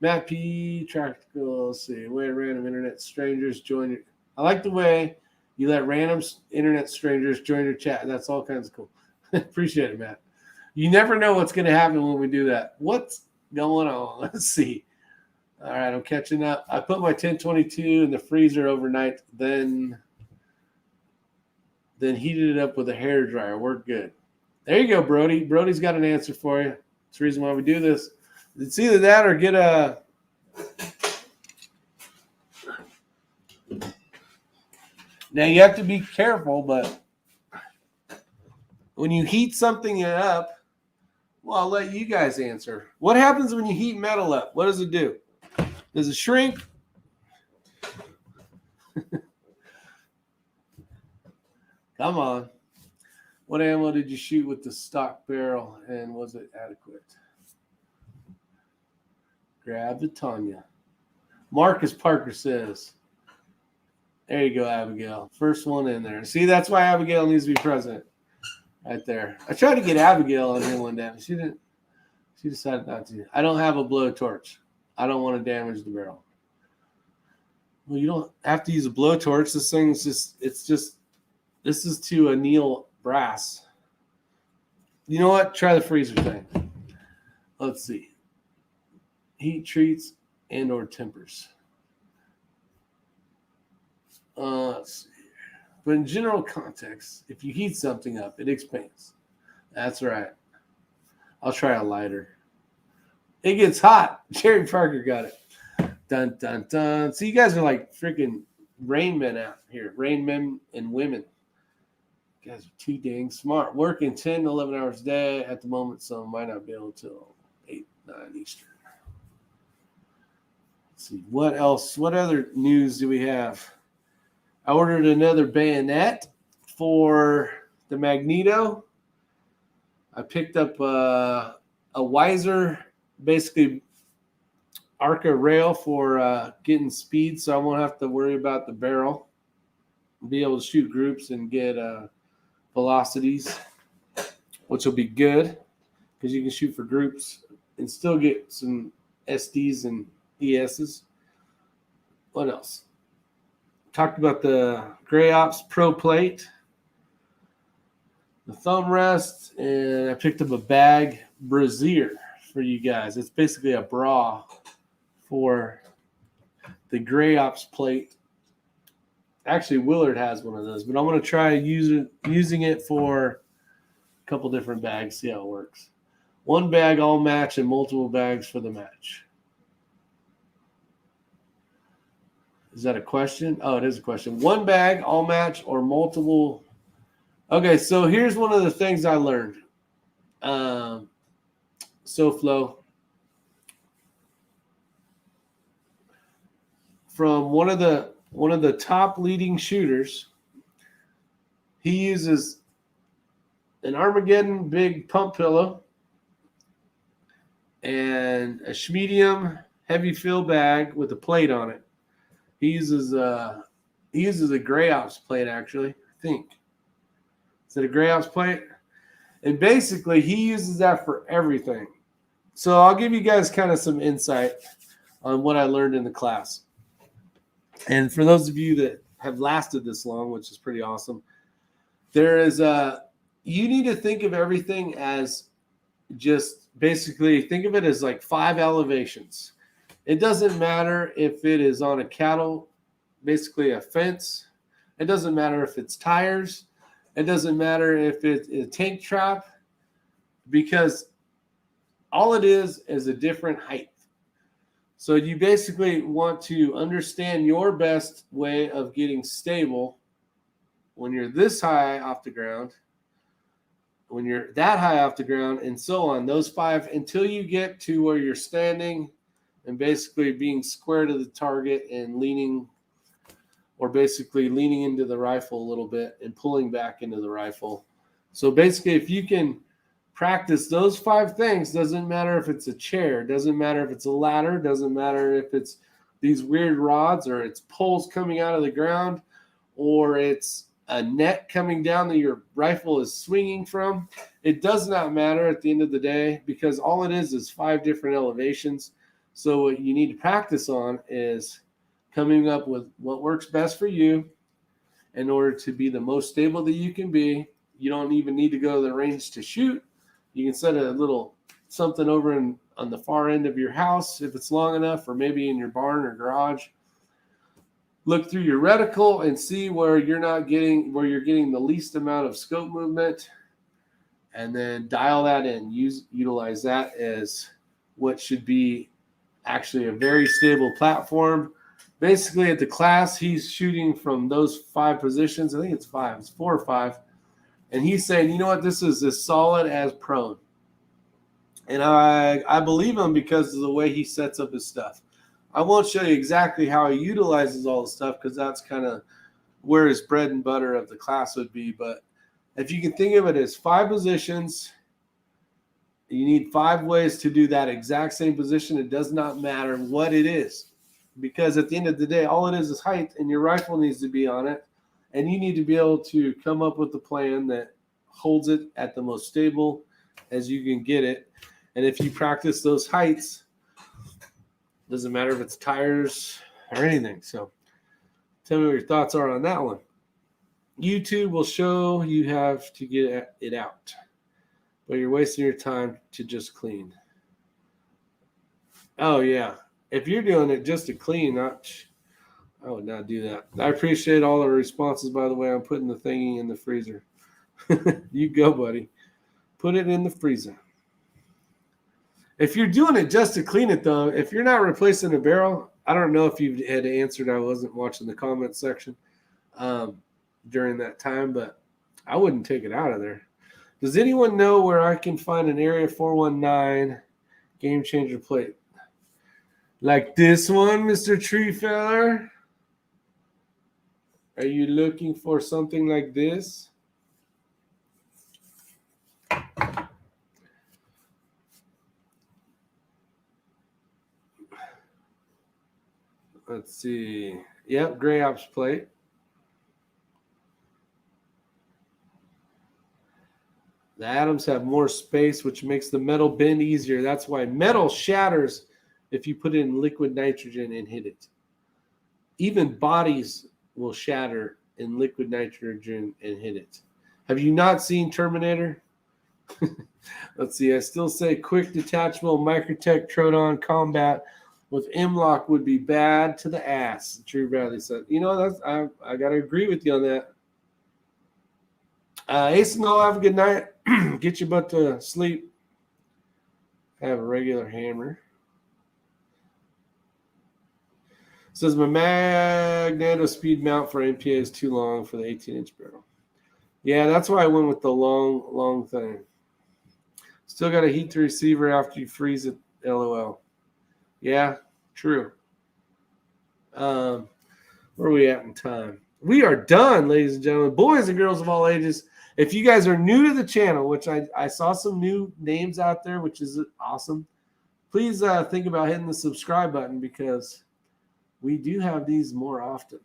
Matt P. Practical. Let's see. Way random internet strangers join your. I like the way you let random internet strangers join your chat. That's all kinds of cool. Appreciate it, Matt. You never know what's going to happen when we do that. What's going on? Let's see. All right, I'm catching up. I put my 1022 in the freezer overnight, then heated it up with a hairdryer. Worked good. There you go, Brody. Brody's got an answer for you. That's the reason why we do this. It's either that or get a Now you have to be careful, but when you heat something up, well, I'll let you guys answer. What happens when you heat metal up? What does it do? Does it shrink? Come on. What ammo did you shoot with the stock barrel, and was it adequate? Grab the Tanya. Marcus Parker says, there you go, Abigail. First one in there. See, that's why Abigail needs to be president. Right there. I tried to get Abigail on here one day. She didn't. She decided not to. I don't have a blowtorch. I don't want to damage the barrel. Well, you don't have to use a blowtorch. This thing's just, this is to anneal brass. You know what? Try the freezer thing. Let's see. Heat treats and or tempers. Let's see. But in general context, if you heat something up, it expands. That's right. I'll try a lighter. It gets hot. Jerry Parker got it. Dun, dun, dun. So you guys are like freaking rain men out here. Rain men and women. You guys are too dang smart. Working 10 to 11 hours a day at the moment, so I might not be able to 8, 9 Eastern. Let's see. What else? What other news do we have? I ordered another bayonet for the Magneto. I picked up a Weiser, basically Arca rail for getting speed, so I won't have to worry about the barrel. Be able to shoot groups and get velocities, which will be good because you can shoot for groups and still get some SDs and ESs. What else? Talked about the Gray Ops Pro Plate, the thumb rest, and I picked up a bag brassiere for you guys. It's basically a bra for the Gray Ops plate. Actually, Willard has one of those, but I'm going to try using it for a couple different bags, see how it works. One bag all match and multiple bags for the match. Is that a question? Oh, it is a question. One bag, all match, or multiple. Okay, so here's one of the things I learned. SoFlo. From one of the top leading shooters. He uses an Armageddon big pump pillow and a Schmedium heavy fill bag with a plate on it. He uses a Gray Ops plate, actually, I think. Is it a Gray Ops plate? And basically, he uses that for everything. So I'll give you guys kind of some insight on what I learned in the class. And for those of you that have lasted this long, which is pretty awesome, you need to think of everything as just basically think of it as like 5 elevations. It doesn't matter if it is on a cattle, basically a fence. It doesn't matter if it's tires. It doesn't matter if it's a tank trap, because all it is a different height. So you basically want to understand your best way of getting stable when you're this high off the ground, when you're that high off the ground, and so on. Those 5 until you get to where you're standing and basically being square to the target and leaning into the rifle a little bit and pulling back into the rifle. So basically, if you can practice those 5 things, doesn't matter if it's a chair, doesn't matter if it's a ladder, doesn't matter if it's these weird rods or it's poles coming out of the ground or it's a net coming down that your rifle is swinging from. It does not matter at the end of the day, because all it is 5 different elevations. So what you need to practice on is coming up with what works best for you in order to be the most stable that you can be. You don't even need to go to the range to shoot. You can set a little something over on the far end of your house if it's long enough, or maybe in your barn or garage. Look through your reticle and see where you're getting the least amount of scope movement, and then dial that in. Utilize that as what should be actually a very stable platform. Basically, at the class, he's shooting from those 5 positions. I think it's 5. It's 4 or 5. And he's saying, you know what, this is as solid as prone. And I believe him because of the way he sets up his stuff. I won't show you exactly how he utilizes all the stuff, because that's kind of where his bread and butter of the class would be. But if you can think of it as 5 positions, You need 5 ways to do that exact same position. It does not matter what it is, because at the end of the day, all it is height, and your rifle needs to be on it, and you need to be able to come up with a plan that holds it at the most stable as you can get it. And if you practice those heights, doesn't matter if it's tires or anything. So tell me what your thoughts are on that one. YouTube will show you have to get it out, but you're wasting your time to just clean. Oh, yeah. If you're doing it just to clean, I would not do that. I appreciate all the responses, by the way. I'm putting the thingy in the freezer. You go, buddy. Put it in the freezer. If you're doing it just to clean it, though, if you're not replacing a barrel, I don't know if you had answered. I wasn't watching the comment section during that time, but I wouldn't take it out of there. Does anyone know where I can find an Area 419 Game Changer plate? Like this one, Mr. Treefeller? Are you looking for something like this? Let's see. Yep, Gray Ops plate. The atoms have more space, which makes the metal bend easier. That's why metal shatters if you put it in liquid nitrogen and hit it. Even bodies will shatter in liquid nitrogen and hit it. Have you not seen Terminator? Let's see. I still say quick detachable Microtech Troton combat with M-Lock would be bad to the ass. Drew Bradley said. You know, that's I got to agree with you on that. Ace and all, have a good night. Get your butt to sleep. Have a regular hammer. Says my magneto speed mount for MPA is too long for the 18-inch barrel. Yeah, that's why I went with the long thing. Still got to heat the receiver after you freeze it. LOL. Yeah, true. Where are we at in time? We are done, ladies and gentlemen, boys and girls of all ages. If you guys are new to the channel, which I saw some new names out there, which is awesome, please think about hitting the subscribe button, because we do have these more often.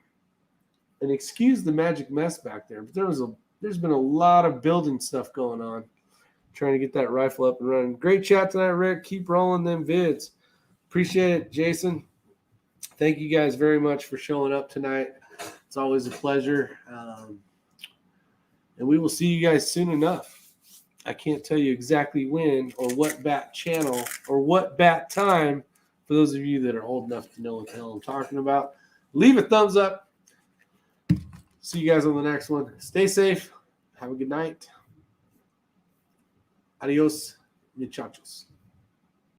And excuse the magic mess back there, but there's been a lot of building stuff going on, trying to get that rifle up and running. Great chat tonight, Rick. Keep rolling them vids. Appreciate it, Jason. Thank you guys very much for showing up tonight. It's always a pleasure. And we will see you guys soon enough. I can't tell you exactly when or what bat channel or what bat time, for those of you that are old enough to know what the hell I'm talking about. Leave a thumbs up. See you guys on the next one. Stay safe. Have a good night. Adios, muchachos.